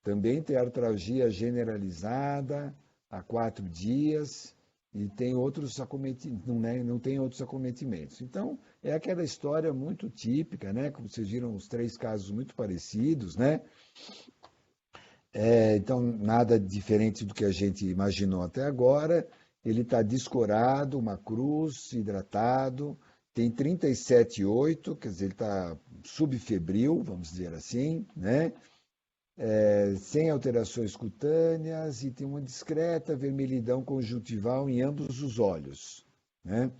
também tem artralgia generalizada há 4 dias, e tem outros acometimentos, não tem outros acometimentos. Então, é aquela história muito típica, né? Como vocês viram, os 3 casos muito parecidos, né? Então, nada diferente do que a gente imaginou até agora. Ele está descorado, uma cruz, hidratado, tem 37,8, quer dizer, ele está subfebril, vamos dizer assim, né? Sem alterações cutâneas e tem uma discreta vermelhidão conjuntival em ambos os olhos, né?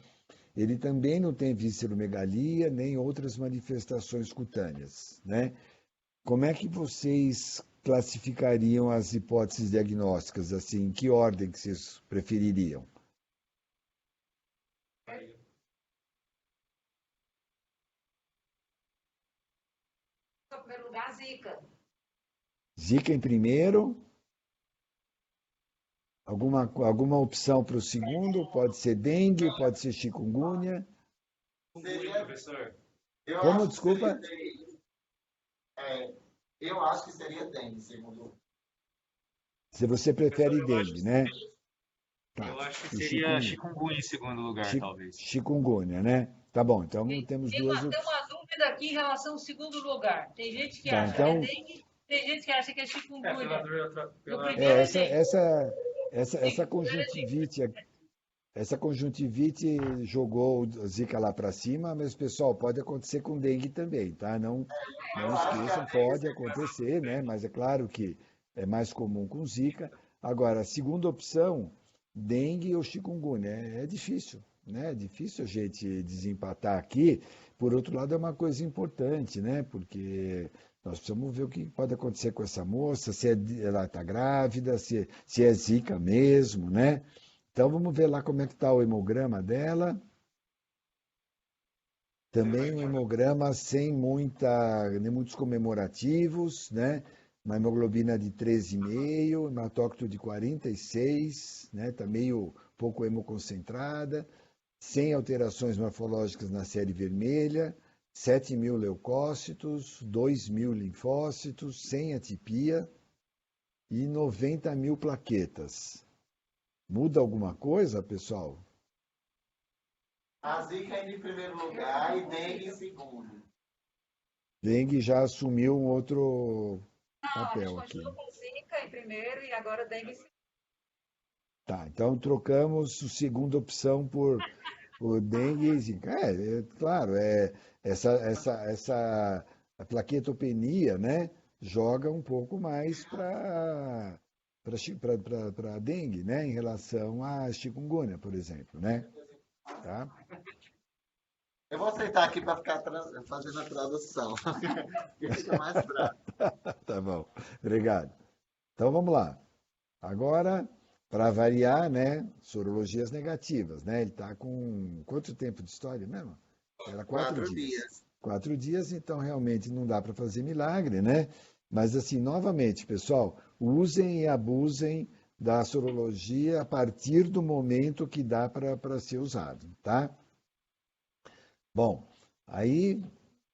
Ele também não tem visceromegalia nem outras manifestações cutâneas, né? Como é que vocês classificariam as hipóteses diagnósticas, assim, em que ordem que vocês prefeririam? Em primeiro lugar, Zika. Zika em primeiro? Alguma opção para o segundo? Pode ser dengue, pode ser chikungunya. Professor. Como, desculpa? Eu acho que seria dengue, segundo. Se você prefere dengue, né? Tá. Eu acho que seria chikungunya em segundo lugar, talvez. Chikungunya, né? Tá bom, então temos duas Tem opções. uma dúvida aqui em relação ao segundo lugar. Tem gente que Tá, acha então- que é dengue, tem gente que acha que é chikungunya. pela- O primeiro é dengue. Essa conjuntivite jogou o Zika lá para cima, mas, pessoal, pode acontecer com dengue também, tá? Não esqueçam, pode acontecer, né? Mas é claro que é mais comum com Zika. Agora, a segunda opção, dengue ou chikungunya, é difícil, né? É difícil a gente desempatar aqui. Por outro lado, é uma coisa importante, né? Porque nós precisamos ver o que pode acontecer com essa moça, se ela está grávida, se é Zika mesmo, né? Então, vamos ver lá como é que está o hemograma dela. Também um hemograma sem nem muitos comemorativos, né? Uma hemoglobina de 13,5, hematócrito de 46, né? Está meio pouco hemoconcentrada, sem alterações morfológicas na série vermelha, 7.000 leucócitos, 2.000 linfócitos, sem atipia e 90.000 plaquetas. Muda alguma coisa, pessoal? A Zika ainda em primeiro lugar e dengue em segundo. Dengue já assumiu um outro Não, a papel gente aqui. continua com Zika em primeiro e agora dengue em segundo. Tá, então trocamos a segunda opção por dengue e zika. Claro, essa plaquetopenia, né, joga um pouco mais para para dengue, né, em relação à chikungunya, por exemplo, né? Tá? Eu vou aceitar aqui para ficar fazendo a tradução, porque fica mais prático. Tá bom, obrigado. Então vamos lá. Agora, para variar, né, sorologias negativas, né? Ele está com quanto tempo de história mesmo? Era 4 dias. 4 dias, então realmente não dá para fazer milagre, né? Mas assim, novamente, pessoal, usem e abusem da sorologia a partir do momento que dá para ser usado, tá? Bom, aí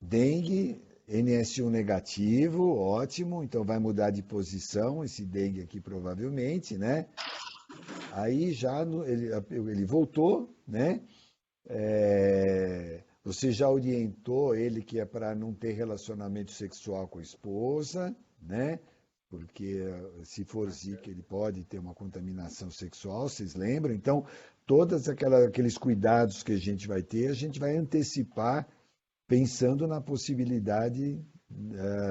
dengue, NS1 negativo, ótimo, então vai mudar de posição esse dengue aqui provavelmente, né? Aí já ele voltou, né? Você já orientou ele que é para não ter relacionamento sexual com a esposa, né? Porque se for Zika ele pode ter uma contaminação sexual, vocês lembram? Então, todos aqueles cuidados que a gente vai antecipar pensando na possibilidade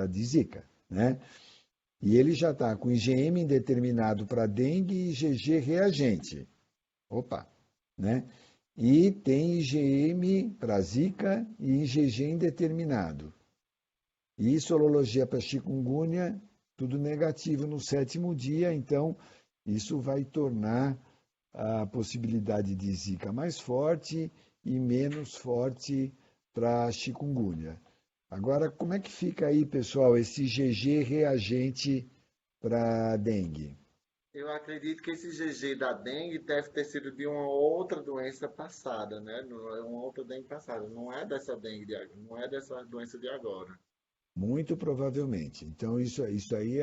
de Zika, né? E ele já está com IgM indeterminado para dengue e IgG reagente. Opa, né? E tem IgM para Zika e IgG indeterminado. E sorologia para chikungunya, tudo negativo no 7º dia, então isso vai tornar a possibilidade de Zika mais forte e menos forte para chikungunya. Agora, como é que fica aí, pessoal, esse IgG reagente para dengue? Eu acredito que esse GG da dengue deve ter sido de uma outra doença passada, né? Uma outra dengue passada. Não é dessa dengue, não é dessa doença de agora. Muito provavelmente. Então, isso aí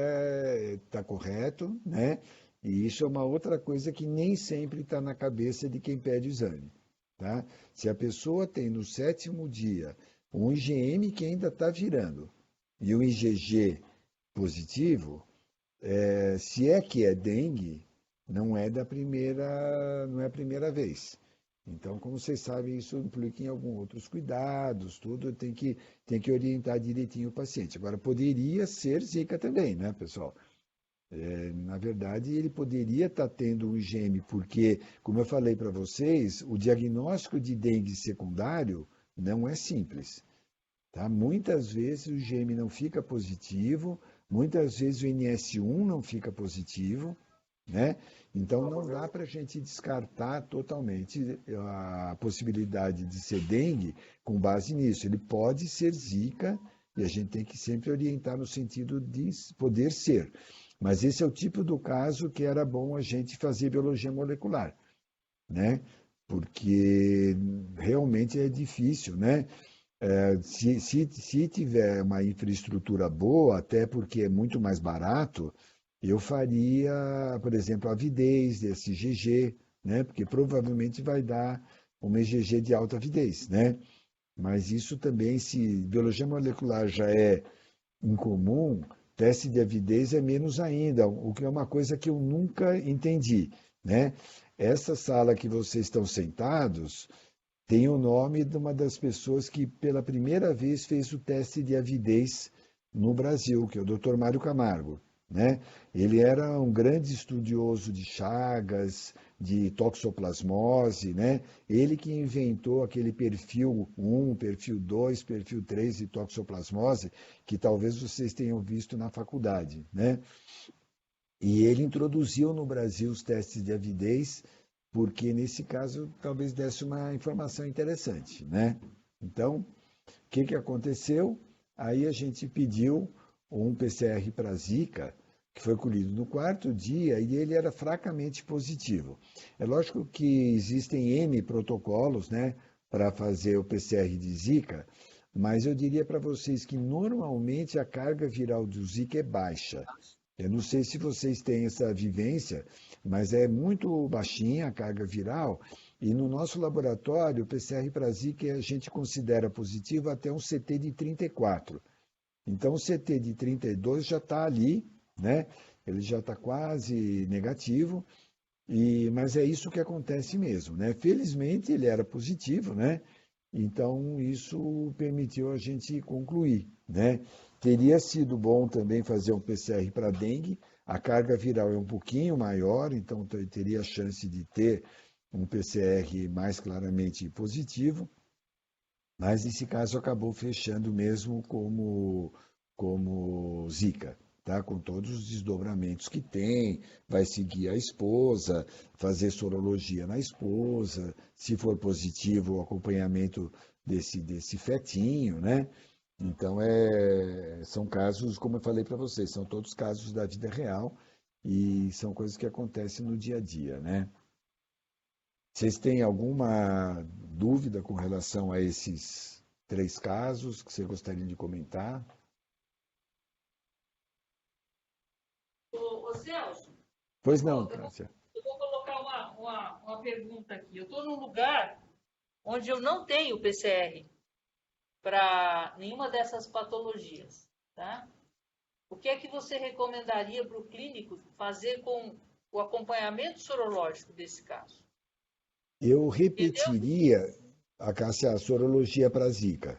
está correto, né? E isso é uma outra coisa que nem sempre está na cabeça de quem pede o exame, tá? Se a pessoa tem no 7º dia um IgM que ainda está virando e um IgG positivo, se é que é dengue, não é a primeira vez. Então, como vocês sabem, isso implica em alguns outros cuidados, tudo tem que orientar direitinho o paciente. Agora, poderia ser Zika também, né, pessoal? Na verdade, ele poderia estar tendo um IgM, porque, como eu falei para vocês, o diagnóstico de dengue secundário não é simples. Tá? Muitas vezes o IgM não fica positivo, muitas vezes o NS1 não fica positivo, né? Então não dá para a gente descartar totalmente a possibilidade de ser dengue com base nisso. Ele pode ser Zika e a gente tem que sempre orientar no sentido de poder ser. Mas esse é o tipo do caso que era bom a gente fazer biologia molecular, né? Porque realmente é difícil, né? Se tiver uma infraestrutura boa, até porque é muito mais barato, eu faria, por exemplo, avidez desse IgG, né? Porque provavelmente vai dar uma IgG de alta avidez, né? Mas isso também, se biologia molecular já é incomum, teste de avidez é menos ainda, o que é uma coisa que eu nunca entendi, né? Essa sala que vocês estão sentados tem o nome de uma das pessoas que pela primeira vez fez o teste de avidez no Brasil, que é o Dr. Mário Camargo, né? Ele era um grande estudioso de Chagas, de toxoplasmose, né? Ele que inventou aquele perfil 1, perfil 2, perfil 3 de toxoplasmose, que talvez vocês tenham visto na faculdade, né? E ele introduziu no Brasil os testes de avidez, porque nesse caso talvez desse uma informação interessante, né? Então, o que aconteceu? Aí a gente pediu um PCR para Zika, que foi colhido no 4º dia e ele era fracamente positivo. É lógico que existem N protocolos, né, para fazer o PCR de Zika, mas eu diria para vocês que normalmente a carga viral do Zika é baixa. Eu não sei se vocês têm essa vivência, mas é muito baixinha a carga viral e no nosso laboratório o PCR para Zika a gente considera positivo até um CT de 34. Então, o CT de 32 já está ali, né? Ele já está quase negativo, mas é isso que acontece mesmo, né? Felizmente, ele era positivo, né? Então, isso permitiu a gente concluir, né? Teria sido bom também fazer um PCR para dengue, A carga viral é um pouquinho maior, então teria a chance de ter um PCR mais claramente positivo, mas nesse caso acabou fechando mesmo como Zika, tá? Com todos os desdobramentos que tem, vai seguir a esposa, fazer sorologia na esposa, se for positivo, o acompanhamento desse fetinho, né? Então, são casos, como eu falei para vocês, são todos casos da vida real e são coisas que acontecem no dia a dia, né? Vocês têm alguma dúvida com relação a esses 3 casos que vocês gostariam de comentar? Ô Celso, Pois não, Cássia. eu vou colocar uma pergunta aqui. Eu estou num lugar onde eu não tenho PCR para nenhuma dessas patologias, tá? O que é que você recomendaria para o clínico fazer com o acompanhamento sorológico desse caso? Eu repetiria, Cássia, a sorologia para Zika,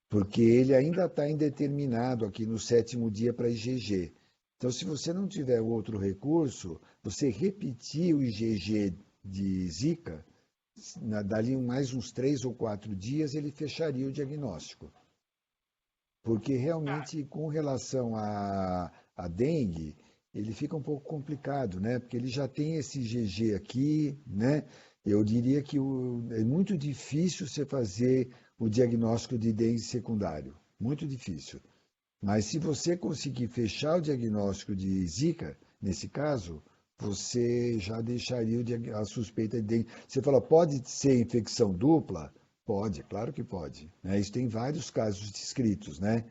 porque ele ainda está indeterminado aqui no 7º dia para IgG. Então, se você não tiver outro recurso, você repetir o IgG de Zika, dali mais uns 3 ou 4 dias, ele fecharia o diagnóstico. Porque realmente, com relação à dengue, ele fica um pouco complicado, né? Porque ele já tem esse IgG aqui, né? Eu diria que é muito difícil você fazer o diagnóstico de dengue secundário. Muito difícil. Mas se você conseguir fechar o diagnóstico de Zika, nesse caso, você já deixaria a suspeita de dengue. Você fala, pode ser infecção dupla? Pode, claro que pode. Né? Isso tem vários casos descritos, né?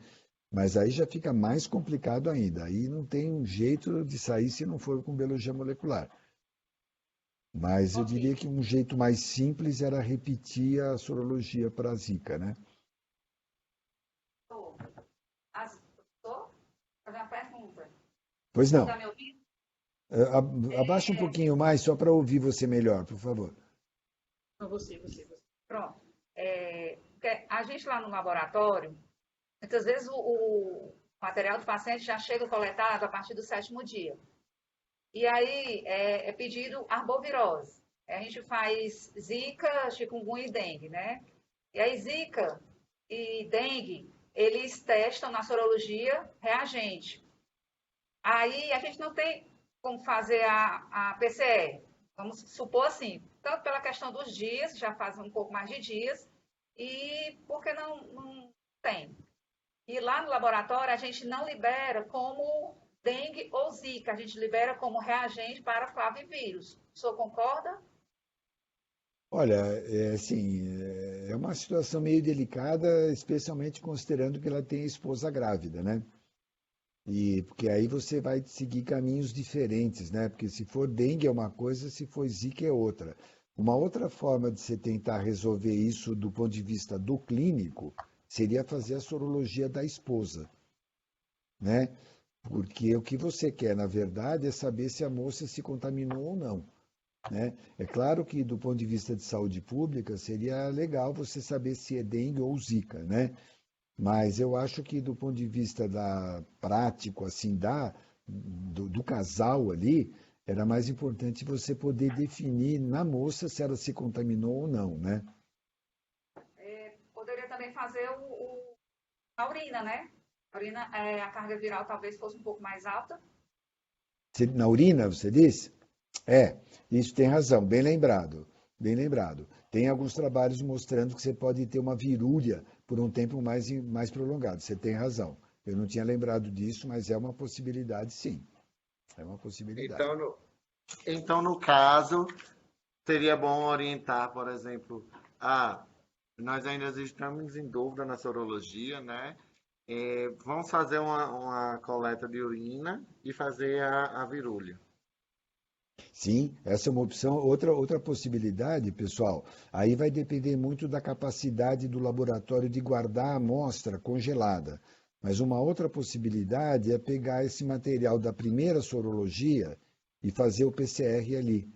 Mas aí já fica mais complicado ainda. Aí não tem um jeito de sair se não for com biologia molecular. Mas eu diria que um jeito mais simples era repetir a sorologia para a Zika, né? Fazer uma pergunta. Pois não. Está me ouvindo? Abaixa um pouquinho mais só para ouvir você melhor, por favor. Não, você. Pronto. Porque a gente lá no laboratório, muitas vezes o material do paciente já chega coletado a partir do 7º dia. E aí é pedido arbovirose. A gente faz Zika, chikungunya e dengue, né? E aí Zika e dengue, eles testam na sorologia reagente. Aí a gente não tem como fazer a PCR. Vamos supor assim, tanto pela questão dos dias, já faz um pouco mais de dias, e porque não tem. E lá no laboratório a gente não libera como dengue ou Zika, a gente libera como reagente para flavivírus. O senhor concorda? Olha, assim, é uma situação meio delicada, especialmente considerando que ela tem a esposa grávida, né? E porque aí você vai seguir caminhos diferentes, né? Porque se for dengue é uma coisa, se for Zika é outra. Uma outra forma de você tentar resolver isso do ponto de vista do clínico seria fazer a sorologia da esposa, né? Porque o que você quer, na verdade, é saber se a moça se contaminou ou não, né? É claro que, do ponto de vista de saúde pública, seria legal você saber se é dengue ou Zika, né? Mas eu acho que, do ponto de vista prático, assim, do casal ali, era mais importante você poder definir na moça se ela se contaminou ou não, né? Poderia também fazer a urina, né? A urina, a carga viral talvez fosse um pouco mais alta. Na urina, você disse? Isso tem razão, bem lembrado, bem lembrado. Tem alguns trabalhos mostrando que você pode ter uma virúria por um tempo mais prolongado. Você tem razão. Eu não tinha lembrado disso, mas é uma possibilidade, sim. É uma possibilidade. Então, no caso, seria bom orientar, por exemplo, nós ainda estamos em dúvida na sorologia, né? Vamos fazer uma coleta de urina e fazer a virúlia. Sim, essa é uma opção. Outra possibilidade, pessoal, aí vai depender muito da capacidade do laboratório de guardar a amostra congelada. Mas uma outra possibilidade é pegar esse material da primeira sorologia e fazer o PCR ali.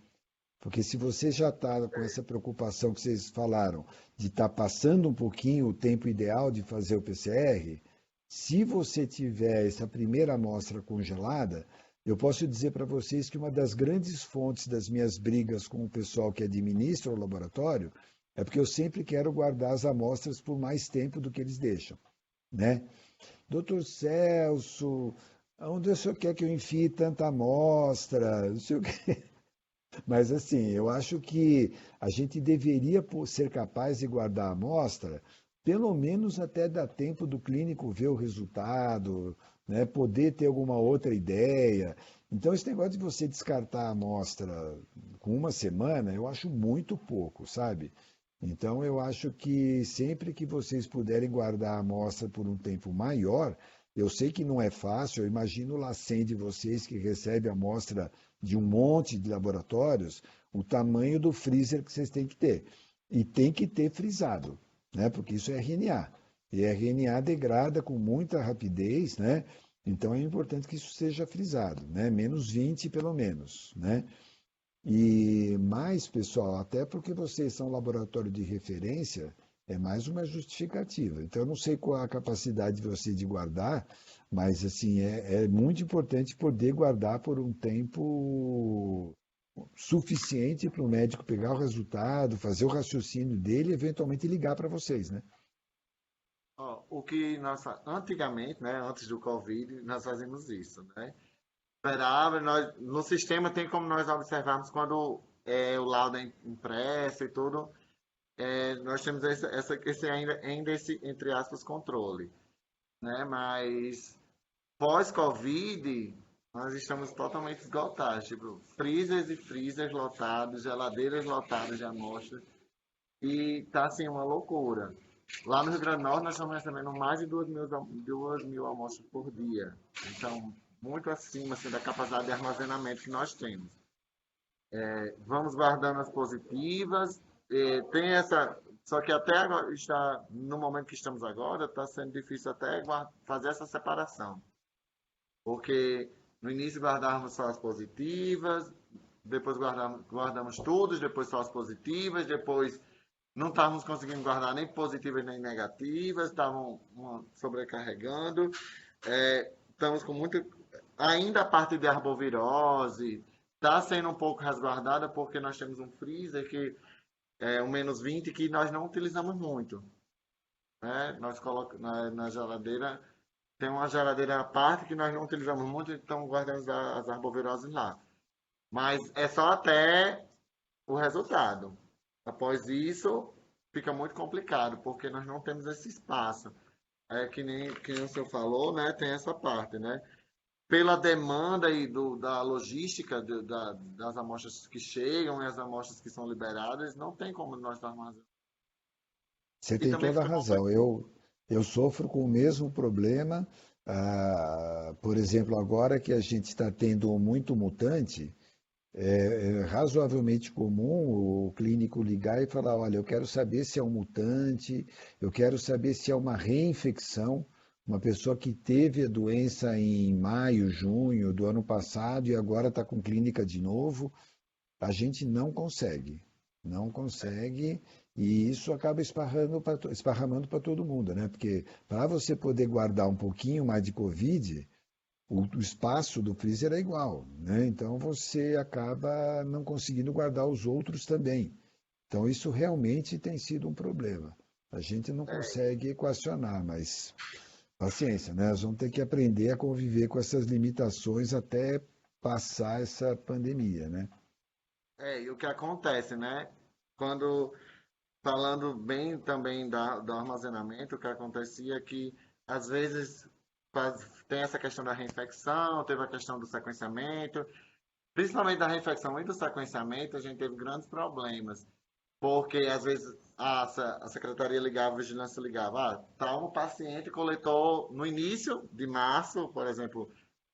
Porque se você já está com essa preocupação que vocês falaram, de estar passando um pouquinho o tempo ideal de fazer o PCR, se você tiver essa primeira amostra congelada, Eu posso dizer para vocês que uma das grandes fontes das minhas brigas com o pessoal que administra o laboratório é porque eu sempre quero guardar as amostras por mais tempo do que eles deixam, né? Doutor Celso, onde o senhor quer que eu enfie tanta amostra? Não sei o quê. Mas assim, eu acho que a gente deveria ser capaz de guardar a amostra, pelo menos até dar tempo do clínico ver o resultado, né? Poder ter alguma outra ideia. Então, esse negócio de você descartar a amostra com uma semana, eu acho muito pouco, sabe? Então, eu acho que sempre que vocês puderem guardar a amostra por um tempo maior, eu sei que não é fácil, eu imagino o LACEN de vocês que recebe a amostra de um monte de laboratórios, o tamanho do freezer que vocês têm que ter. E tem que ter frisado, né? Porque isso é RNA. E RNA degrada com muita rapidez, né? Então é importante que isso seja frisado, né? Menos 20 pelo menos, né? E mais, pessoal, até porque vocês são um laboratório de referência, é mais uma justificativa. Então, eu não sei qual a capacidade de você de guardar, mas assim, é muito importante poder guardar por um tempo suficiente para o médico pegar o resultado, fazer o raciocínio dele e eventualmente ligar para vocês, né? Ó, o que nós, antigamente, né, antes do Covid, nós fazíamos isso, né? Esperava, no sistema tem como nós observarmos quando o laudo é impresso e tudo, nós temos esse, entre aspas, controle, né? Mas pós-Covid, nós estamos totalmente esgotados, tipo, freezers e freezers lotados, geladeiras lotadas de amostras, e tá assim uma loucura. Lá no Rio Grande do Norte nós estamos recebendo mais de 2.000 amostras por dia, então muito acima assim, da capacidade de armazenamento que nós temos. Vamos guardando as positivas, tem essa, só que até agora, no momento que estamos agora, está sendo difícil até fazer essa separação. Porque no início guardávamos só as positivas, depois guardamos todas, depois só as positivas, depois não estávamos conseguindo guardar nem positivas nem negativas, estavam sobrecarregando. Estamos com muita. Ainda a parte de arbovirose está sendo um pouco resguardada porque nós temos um freezer que é o -20 que nós não utilizamos muito. Né? Nós colocamos na geladeira. Tem uma geladeira à parte que nós não utilizamos muito, então guardamos as arboviroses lá. Mas é só até o resultado. Após isso, fica muito complicado, porque nós não temos esse espaço. Que nem o senhor falou, né? Tem essa parte, né? Pela demanda e da logística das amostras que chegam e as amostras que são liberadas, não tem como nós estarmos. Você tem toda a razão. Eu sofro com o mesmo problema. Por exemplo, agora que a gente está tendo muito mutante, é razoavelmente comum o clínico ligar e falar: olha, eu quero saber se é um mutante, eu quero saber se é uma reinfecção, uma pessoa que teve a doença em maio, junho do ano passado e agora está com clínica de novo. A gente não consegue, e isso acaba esparramando para todo mundo, né? Porque para você poder guardar um pouquinho mais de Covid, o espaço do freezer é igual, né? Então você acaba não conseguindo guardar os outros também. Então isso realmente tem sido um problema. A gente não consegue equacionar, mas paciência, né? Nós vamos ter que aprender a conviver com essas limitações até passar essa pandemia, né? E o que acontece, né? Falando bem também do armazenamento, o que acontecia é que, às vezes, tem essa questão da reinfecção, teve a questão do sequenciamento. Principalmente da reinfecção e do sequenciamento, a gente teve grandes problemas. Porque, às vezes, a secretaria ligava, a vigilância ligava. Um paciente coletou no início de março, por exemplo,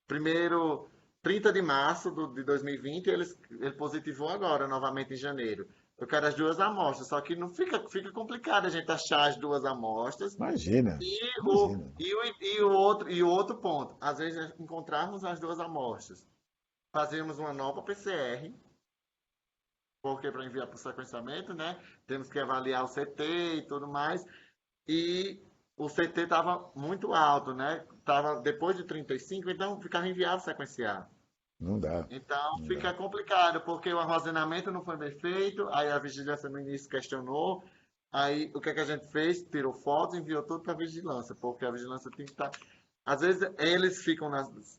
primeiro 30 de março de 2020, ele positivou agora, novamente em janeiro. Eu quero as duas amostras, só que não fica complicado a gente achar as duas amostras. Imagina. E o outro ponto, às vezes encontrarmos as duas amostras, fazemos uma nova PCR, porque para enviar para o sequenciamento, né, temos que avaliar o CT e tudo mais, e o CT estava muito alto, né? Estava depois de 35, então ficava inviável sequenciar. Não dá. Então Não fica dá. complicado, porque o armazenamento não foi bem feito, aí a vigilância no início questionou, aí o que é que a gente fez? Tirou fotos e enviou tudo para a vigilância, porque a vigilância tem que estar. Às vezes eles ficam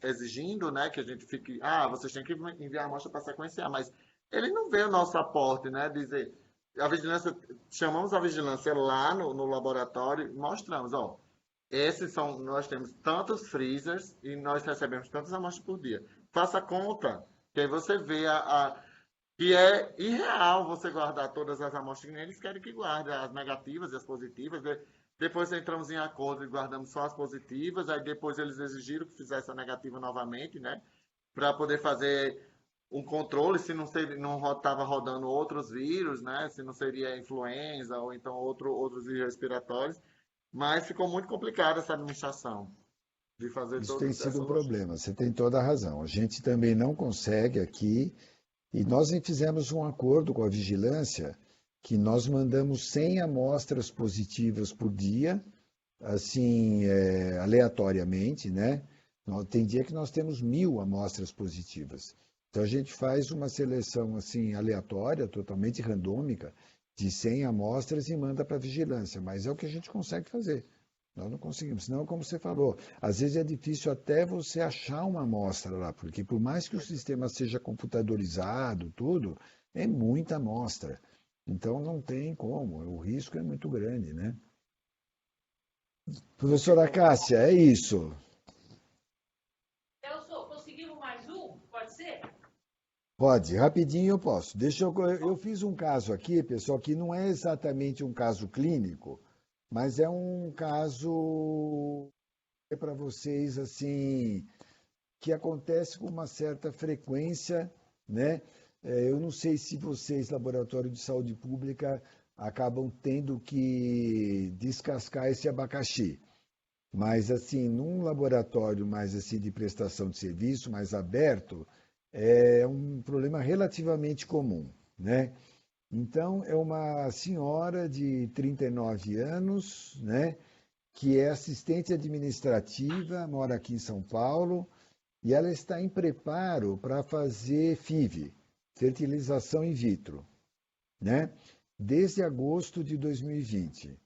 exigindo, né, que a gente fique, vocês têm que enviar a amostra para sequenciar, mas ele não vê o nosso aporte, né, dizer, a vigilância, chamamos a vigilância lá no laboratório e mostramos, ó, nós temos tantos freezers e nós recebemos tantas amostras por dia. Faça a conta, que aí você vê que é irreal você guardar todas as amostras que nem eles querem que guarde, as negativas e as positivas. Depois entramos em acordo e guardamos só as positivas, aí depois eles exigiram que fizesse a negativa novamente, né? Para poder fazer um controle se não estava rodando outros vírus, né? Se não seria influenza ou então outros vírus respiratórios. Mas ficou muito complicada essa administração de fazer Isso tem toda sido essa um logística. problema, você tem toda a razão. A gente também não consegue aqui, e nós fizemos um acordo com a vigilância, que nós mandamos 100 amostras positivas por dia, assim, aleatoriamente, né? Tem dia que nós temos 1.000 amostras positivas. Então a gente faz uma seleção assim aleatória, totalmente randômica, de 100 amostras e manda para a vigilância, mas é o que a gente consegue fazer. Nós não conseguimos, senão, como você falou, às vezes é difícil até você achar uma amostra lá, porque por mais que o sistema seja computadorizado, tudo, é muita amostra. Então não tem como, o risco é muito grande, né? Professora Cássia, é isso. Celso, conseguimos mais um? Pode ser? Pode, rapidinho eu posso. Eu fiz um caso aqui, pessoal, que não é exatamente um caso clínico, mas é um caso para vocês assim que acontece com uma certa frequência, né? Eu não sei se vocês, Laboratório de Saúde Pública, acabam tendo que descascar esse abacaxi. Mas, assim, num laboratório mais assim de prestação de serviço, mais aberto, é um problema relativamente comum, né? Então, é uma senhora de 39 anos, né? Que é assistente administrativa, mora aqui em São Paulo, e ela está em preparo para fazer FIV, fertilização in vitro, né? Desde agosto de 2020.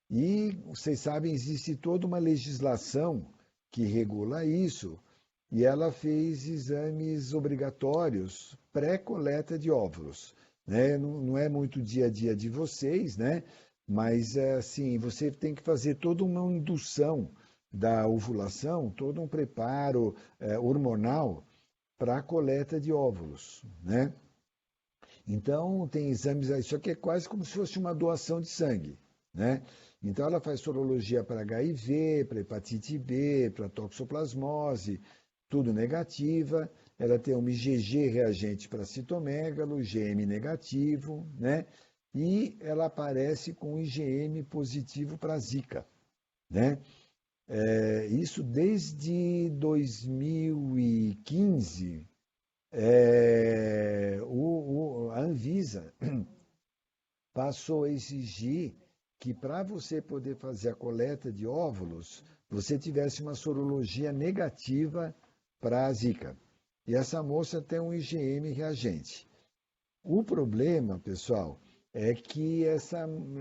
E vocês sabem, existe toda uma legislação que regula isso, e ela fez exames obrigatórios pré-coleta de óvulos, né? Não é muito dia a dia de vocês, né? Mas assim, você tem que fazer toda uma indução da ovulação, todo um preparo hormonal para a coleta de óvulos, né? Então, tem exames, isso aqui é quase como se fosse uma doação de sangue, né? Então, ela faz sorologia para HIV, para hepatite B, para toxoplasmose, tudo negativa. Ela tem um IgG reagente para citomegalo, IgM negativo, né? E ela aparece com IgM positivo para Zika, né? Isso desde 2015, a Anvisa passou a exigir que para você poder fazer a coleta de óvulos, você tivesse uma sorologia negativa para a Zika. E essa moça tem um IgM reagente. O problema, pessoal, é que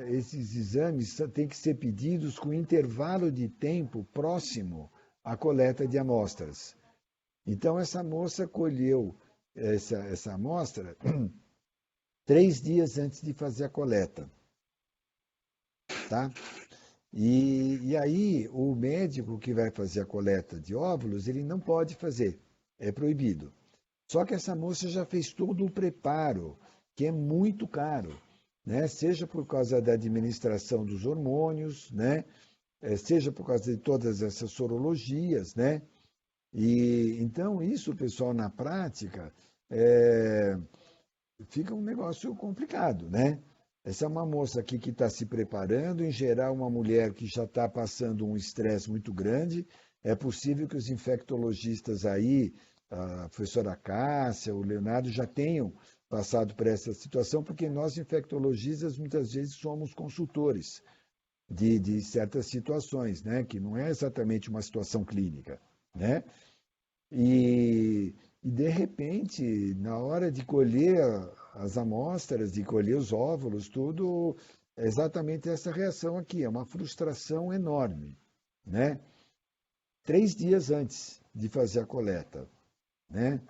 esses exames têm que ser pedidos com intervalo de tempo próximo à coleta de amostras. Então, essa moça colheu essa amostra 3 dias antes de fazer a coleta. Tá? E aí, o médico que vai fazer a coleta de óvulos, ele não pode fazer, é proibido. Só que essa moça já fez todo o preparo, que é muito caro, né? Seja por causa da administração dos hormônios, né? Seja por causa de todas essas sorologias, né? E então isso, pessoal, na prática, fica um negócio complicado, né? Essa é uma moça aqui que está se preparando, em geral, uma mulher que já está passando um estresse muito grande. É possível que os infectologistas aí, a professora Cássia, o Leonardo, já tenham passado por essa situação, porque nós, infectologistas, muitas vezes somos consultores de certas situações, né? Que não é exatamente uma situação clínica, né? E e de repente, na hora de colher as amostras, de colher os óvulos, tudo, é exatamente essa reação aqui, é uma frustração enorme, né? 3 dias antes de fazer a coleta, né?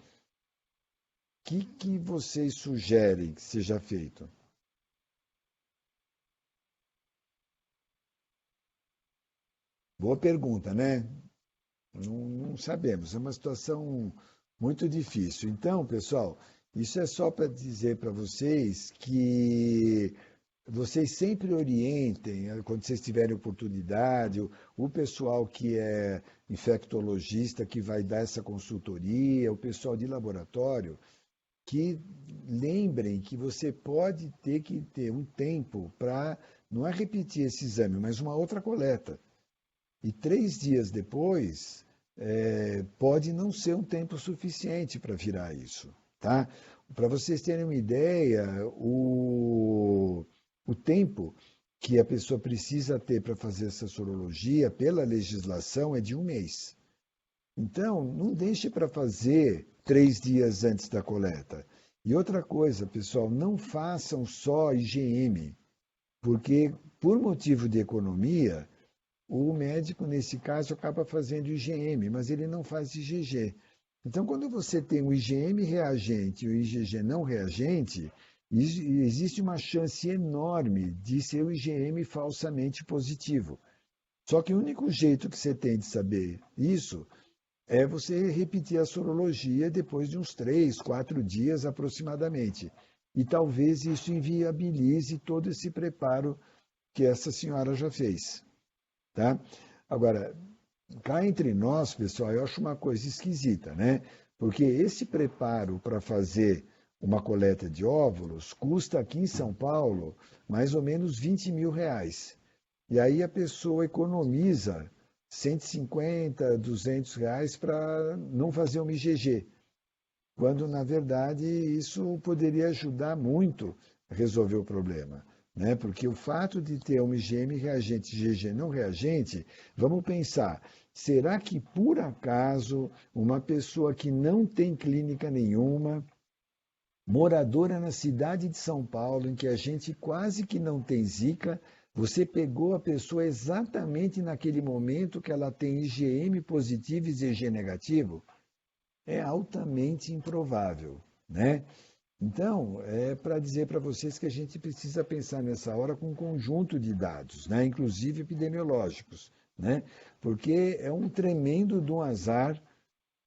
O que vocês sugerem que seja feito? Boa pergunta, né? Não sabemos, é uma situação muito difícil. Então, pessoal, isso é só para dizer para vocês que vocês sempre orientem, quando vocês tiverem oportunidade, o pessoal que é infectologista, que vai dar essa consultoria, o pessoal de laboratório, que lembrem que você pode ter que ter um tempo para, não é repetir esse exame, mas uma outra coleta. E 3 dias depois, pode não ser um tempo suficiente para virar isso, tá? Para vocês terem uma ideia, o tempo que a pessoa precisa ter para fazer essa sorologia, pela legislação, é de 1 mês. Então, não deixe para fazer 3 dias antes da coleta. E outra coisa, pessoal, não façam só IgM, porque, por motivo de economia, o médico, nesse caso, acaba fazendo IgM, mas ele não faz IgG. Então, quando você tem o IgM reagente e o IgG não reagente, existe uma chance enorme de ser o IgM falsamente positivo. Só que o único jeito que você tem de saber isso é você repetir a sorologia depois de uns 3, 4 dias aproximadamente. E talvez isso inviabilize todo esse preparo que essa senhora já fez. Tá? Agora, cá entre nós, pessoal, eu acho uma coisa esquisita, né? Porque esse preparo para fazer uma coleta de óvulos custa aqui em São Paulo mais ou menos R$ 20.000. E aí a pessoa economiza 150, R$ 200 para não fazer uma IgG. Quando, na verdade, isso poderia ajudar muito a resolver o problema. Né? Porque o fato de ter um IgM reagente e IgG não reagente, vamos pensar, será que por acaso uma pessoa que não tem clínica nenhuma, moradora na cidade de São Paulo, em que a gente quase que não tem zika, você pegou a pessoa exatamente naquele momento que ela tem IgM positivo e IgG negativo? É altamente improvável, né? Então, é para dizer para vocês que a gente precisa pensar nessa hora com um conjunto de dados, né? Inclusive epidemiológicos, né? Porque é um tremendo de um azar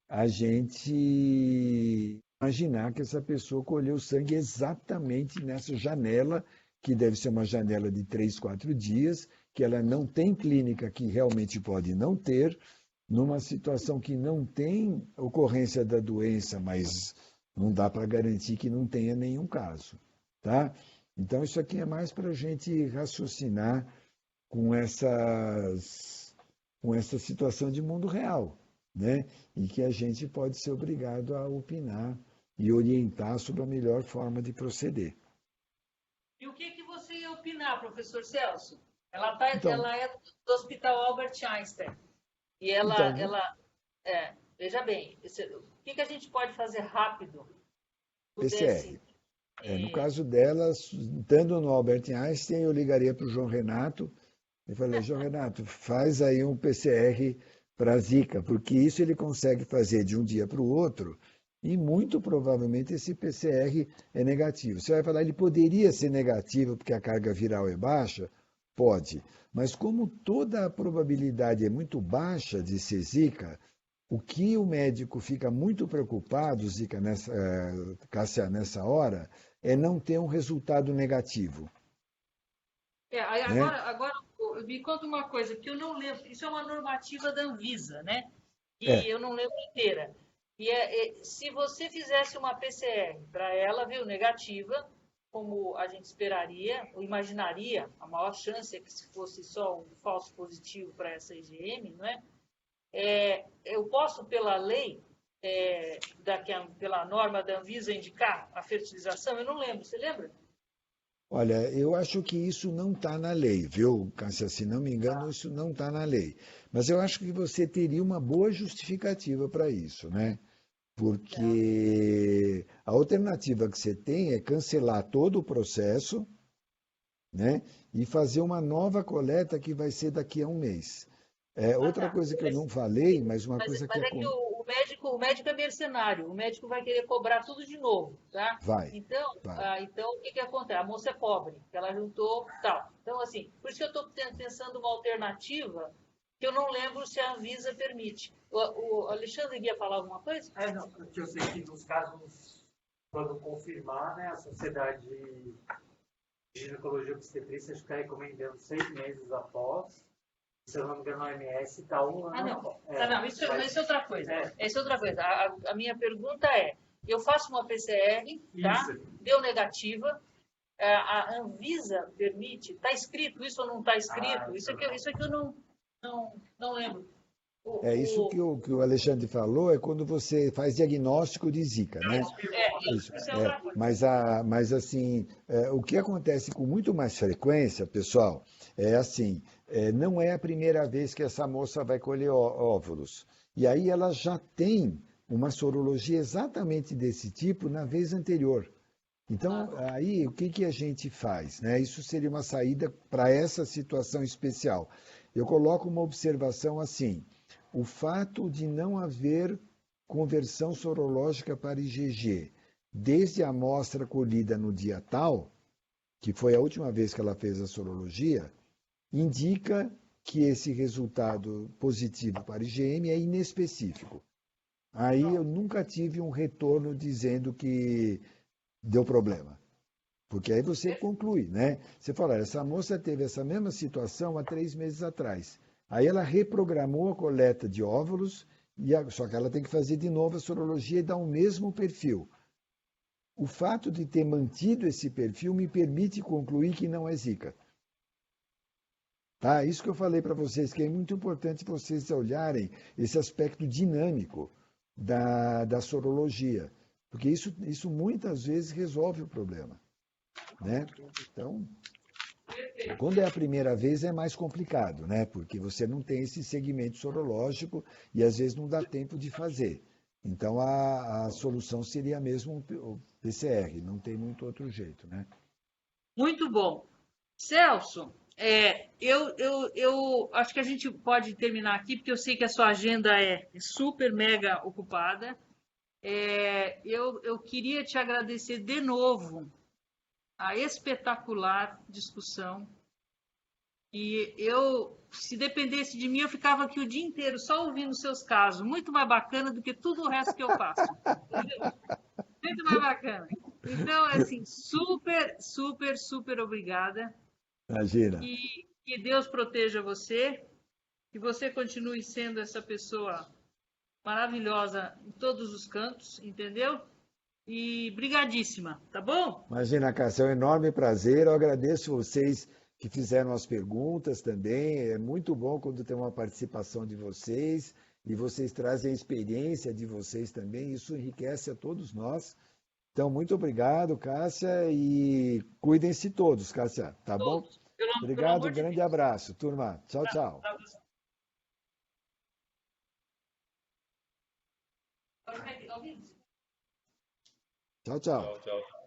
a gente imaginar que essa pessoa colheu sangue exatamente nessa janela, que deve ser uma janela de 3, 4 dias, que ela não tem clínica, que realmente pode não ter, numa situação que não tem ocorrência da doença, mas não dá para garantir que não tenha nenhum caso, tá? Então, isso aqui é mais para a gente raciocinar com essa situação de mundo real, né? E que a gente pode ser obrigado a opinar e orientar sobre a melhor forma de proceder. E o que você ia opinar, professor Celso? Ela é do Hospital Albert Einstein. E veja bem, o que a gente pode fazer rápido? PCR. No caso dela, estando no Albert Einstein, eu ligaria para o João Renato e falei, João Renato, faz aí um PCR para Zika, porque isso ele consegue fazer de um dia para o outro e muito provavelmente esse PCR é negativo. Você vai falar, ele poderia ser negativo porque a carga viral é baixa? Pode, mas como toda a probabilidade é muito baixa de ser Zika, o que o médico fica muito preocupado, Zika, Cássia, nessa hora, é não ter um resultado negativo. Agora me conta uma coisa, que eu não lembro, isso é uma normativa da Anvisa, né? Eu não lembro inteira. Se você fizesse uma PCR para ela, viu, negativa, como a gente esperaria, ou imaginaria, a maior chance é que se fosse só um falso positivo para essa IgM, não é? Eu posso, pela lei, pela norma da Anvisa, indicar a fertilização? Eu não lembro, você lembra? Olha, eu acho que isso não está na lei, viu, Cássia? Se não me engano, isso não está na lei. Mas eu acho que você teria uma boa justificativa para isso, né? porque a alternativa que você tem é cancelar todo o processo, né, e fazer uma nova coleta que vai ser daqui a um mês. Outra coisa que eu não falei, mas uma coisa que Mas é que o médico é mercenário, o médico vai querer cobrar tudo de novo, tá? vai. Então o que que acontece? A moça é pobre, ela juntou tal. Então, assim, por isso que eu estou pensando uma alternativa que eu não lembro se a Anvisa permite. O Alexandre ia falar alguma coisa? Não, porque eu sei que nos casos, quando confirmar, né, a Sociedade de Ginecologia e Obstetrícia está recomendando 6 meses após. Se eu não me engano, a OMS está um ano. Não, isso é outra coisa. Isso é outra coisa. A minha pergunta é: eu faço uma PCR, tá? Deu negativa. A Anvisa permite? Está escrito isso ou não está escrito? Isso aqui eu não lembro. Isso que o Alexandre falou é quando você faz diagnóstico de Zika, né? Isso é outra coisa. Mas assim, o que acontece com muito mais frequência, pessoal, é assim, não é a primeira vez que essa moça vai colher óvulos. E aí ela já tem uma sorologia exatamente desse tipo na vez anterior. Então, aí, o que a gente faz, né? Isso seria uma saída para essa situação especial. Eu coloco uma observação assim: o fato de não haver conversão sorológica para IgG desde a amostra colhida no dia tal, que foi a última vez que ela fez a sorologia, indica que esse resultado positivo para IgM é inespecífico. Aí eu nunca tive um retorno dizendo que deu problema. Porque aí você conclui, né? Você fala, essa moça teve essa mesma situação há 3 meses atrás. Aí ela reprogramou a coleta de óvulos, só que ela tem que fazer de novo a sorologia e dar o mesmo perfil. O fato de ter mantido esse perfil me permite concluir que não é Zika. Tá? Isso que eu falei para vocês, que é muito importante vocês olharem esse aspecto dinâmico da sorologia. Porque isso muitas vezes resolve o problema. Né? Então, quando é a primeira vez é mais complicado, né? Porque você não tem esse segmento sorológico e às vezes não dá tempo de fazer. Então a solução seria mesmo o PCR, não tem muito outro jeito, né? Muito bom. Celso, eu acho que a gente pode terminar aqui, porque eu sei que a sua agenda é super, mega ocupada. Eu queria te agradecer de novo a espetacular discussão. E se dependesse de mim, eu ficava aqui o dia inteiro só ouvindo seus casos. Muito mais bacana do que tudo o resto que eu faço. Entendeu? Muito mais bacana. Então, assim, super, super, super obrigada. Imagina. E que Deus proteja você. Que você continue sendo essa pessoa maravilhosa em todos os cantos, entendeu? E brigadíssima, tá bom? Imagina, Cássia, é um enorme prazer. Eu agradeço vocês que fizeram as perguntas também. É muito bom quando tem uma participação de vocês e vocês trazem a experiência de vocês também. Isso enriquece a todos nós. Então, muito obrigado, Cássia, e cuidem-se todos, Cássia, tá bom? Obrigado, grande abraço, turma. Tchau, tchau. Tchau, tchau. Tchau.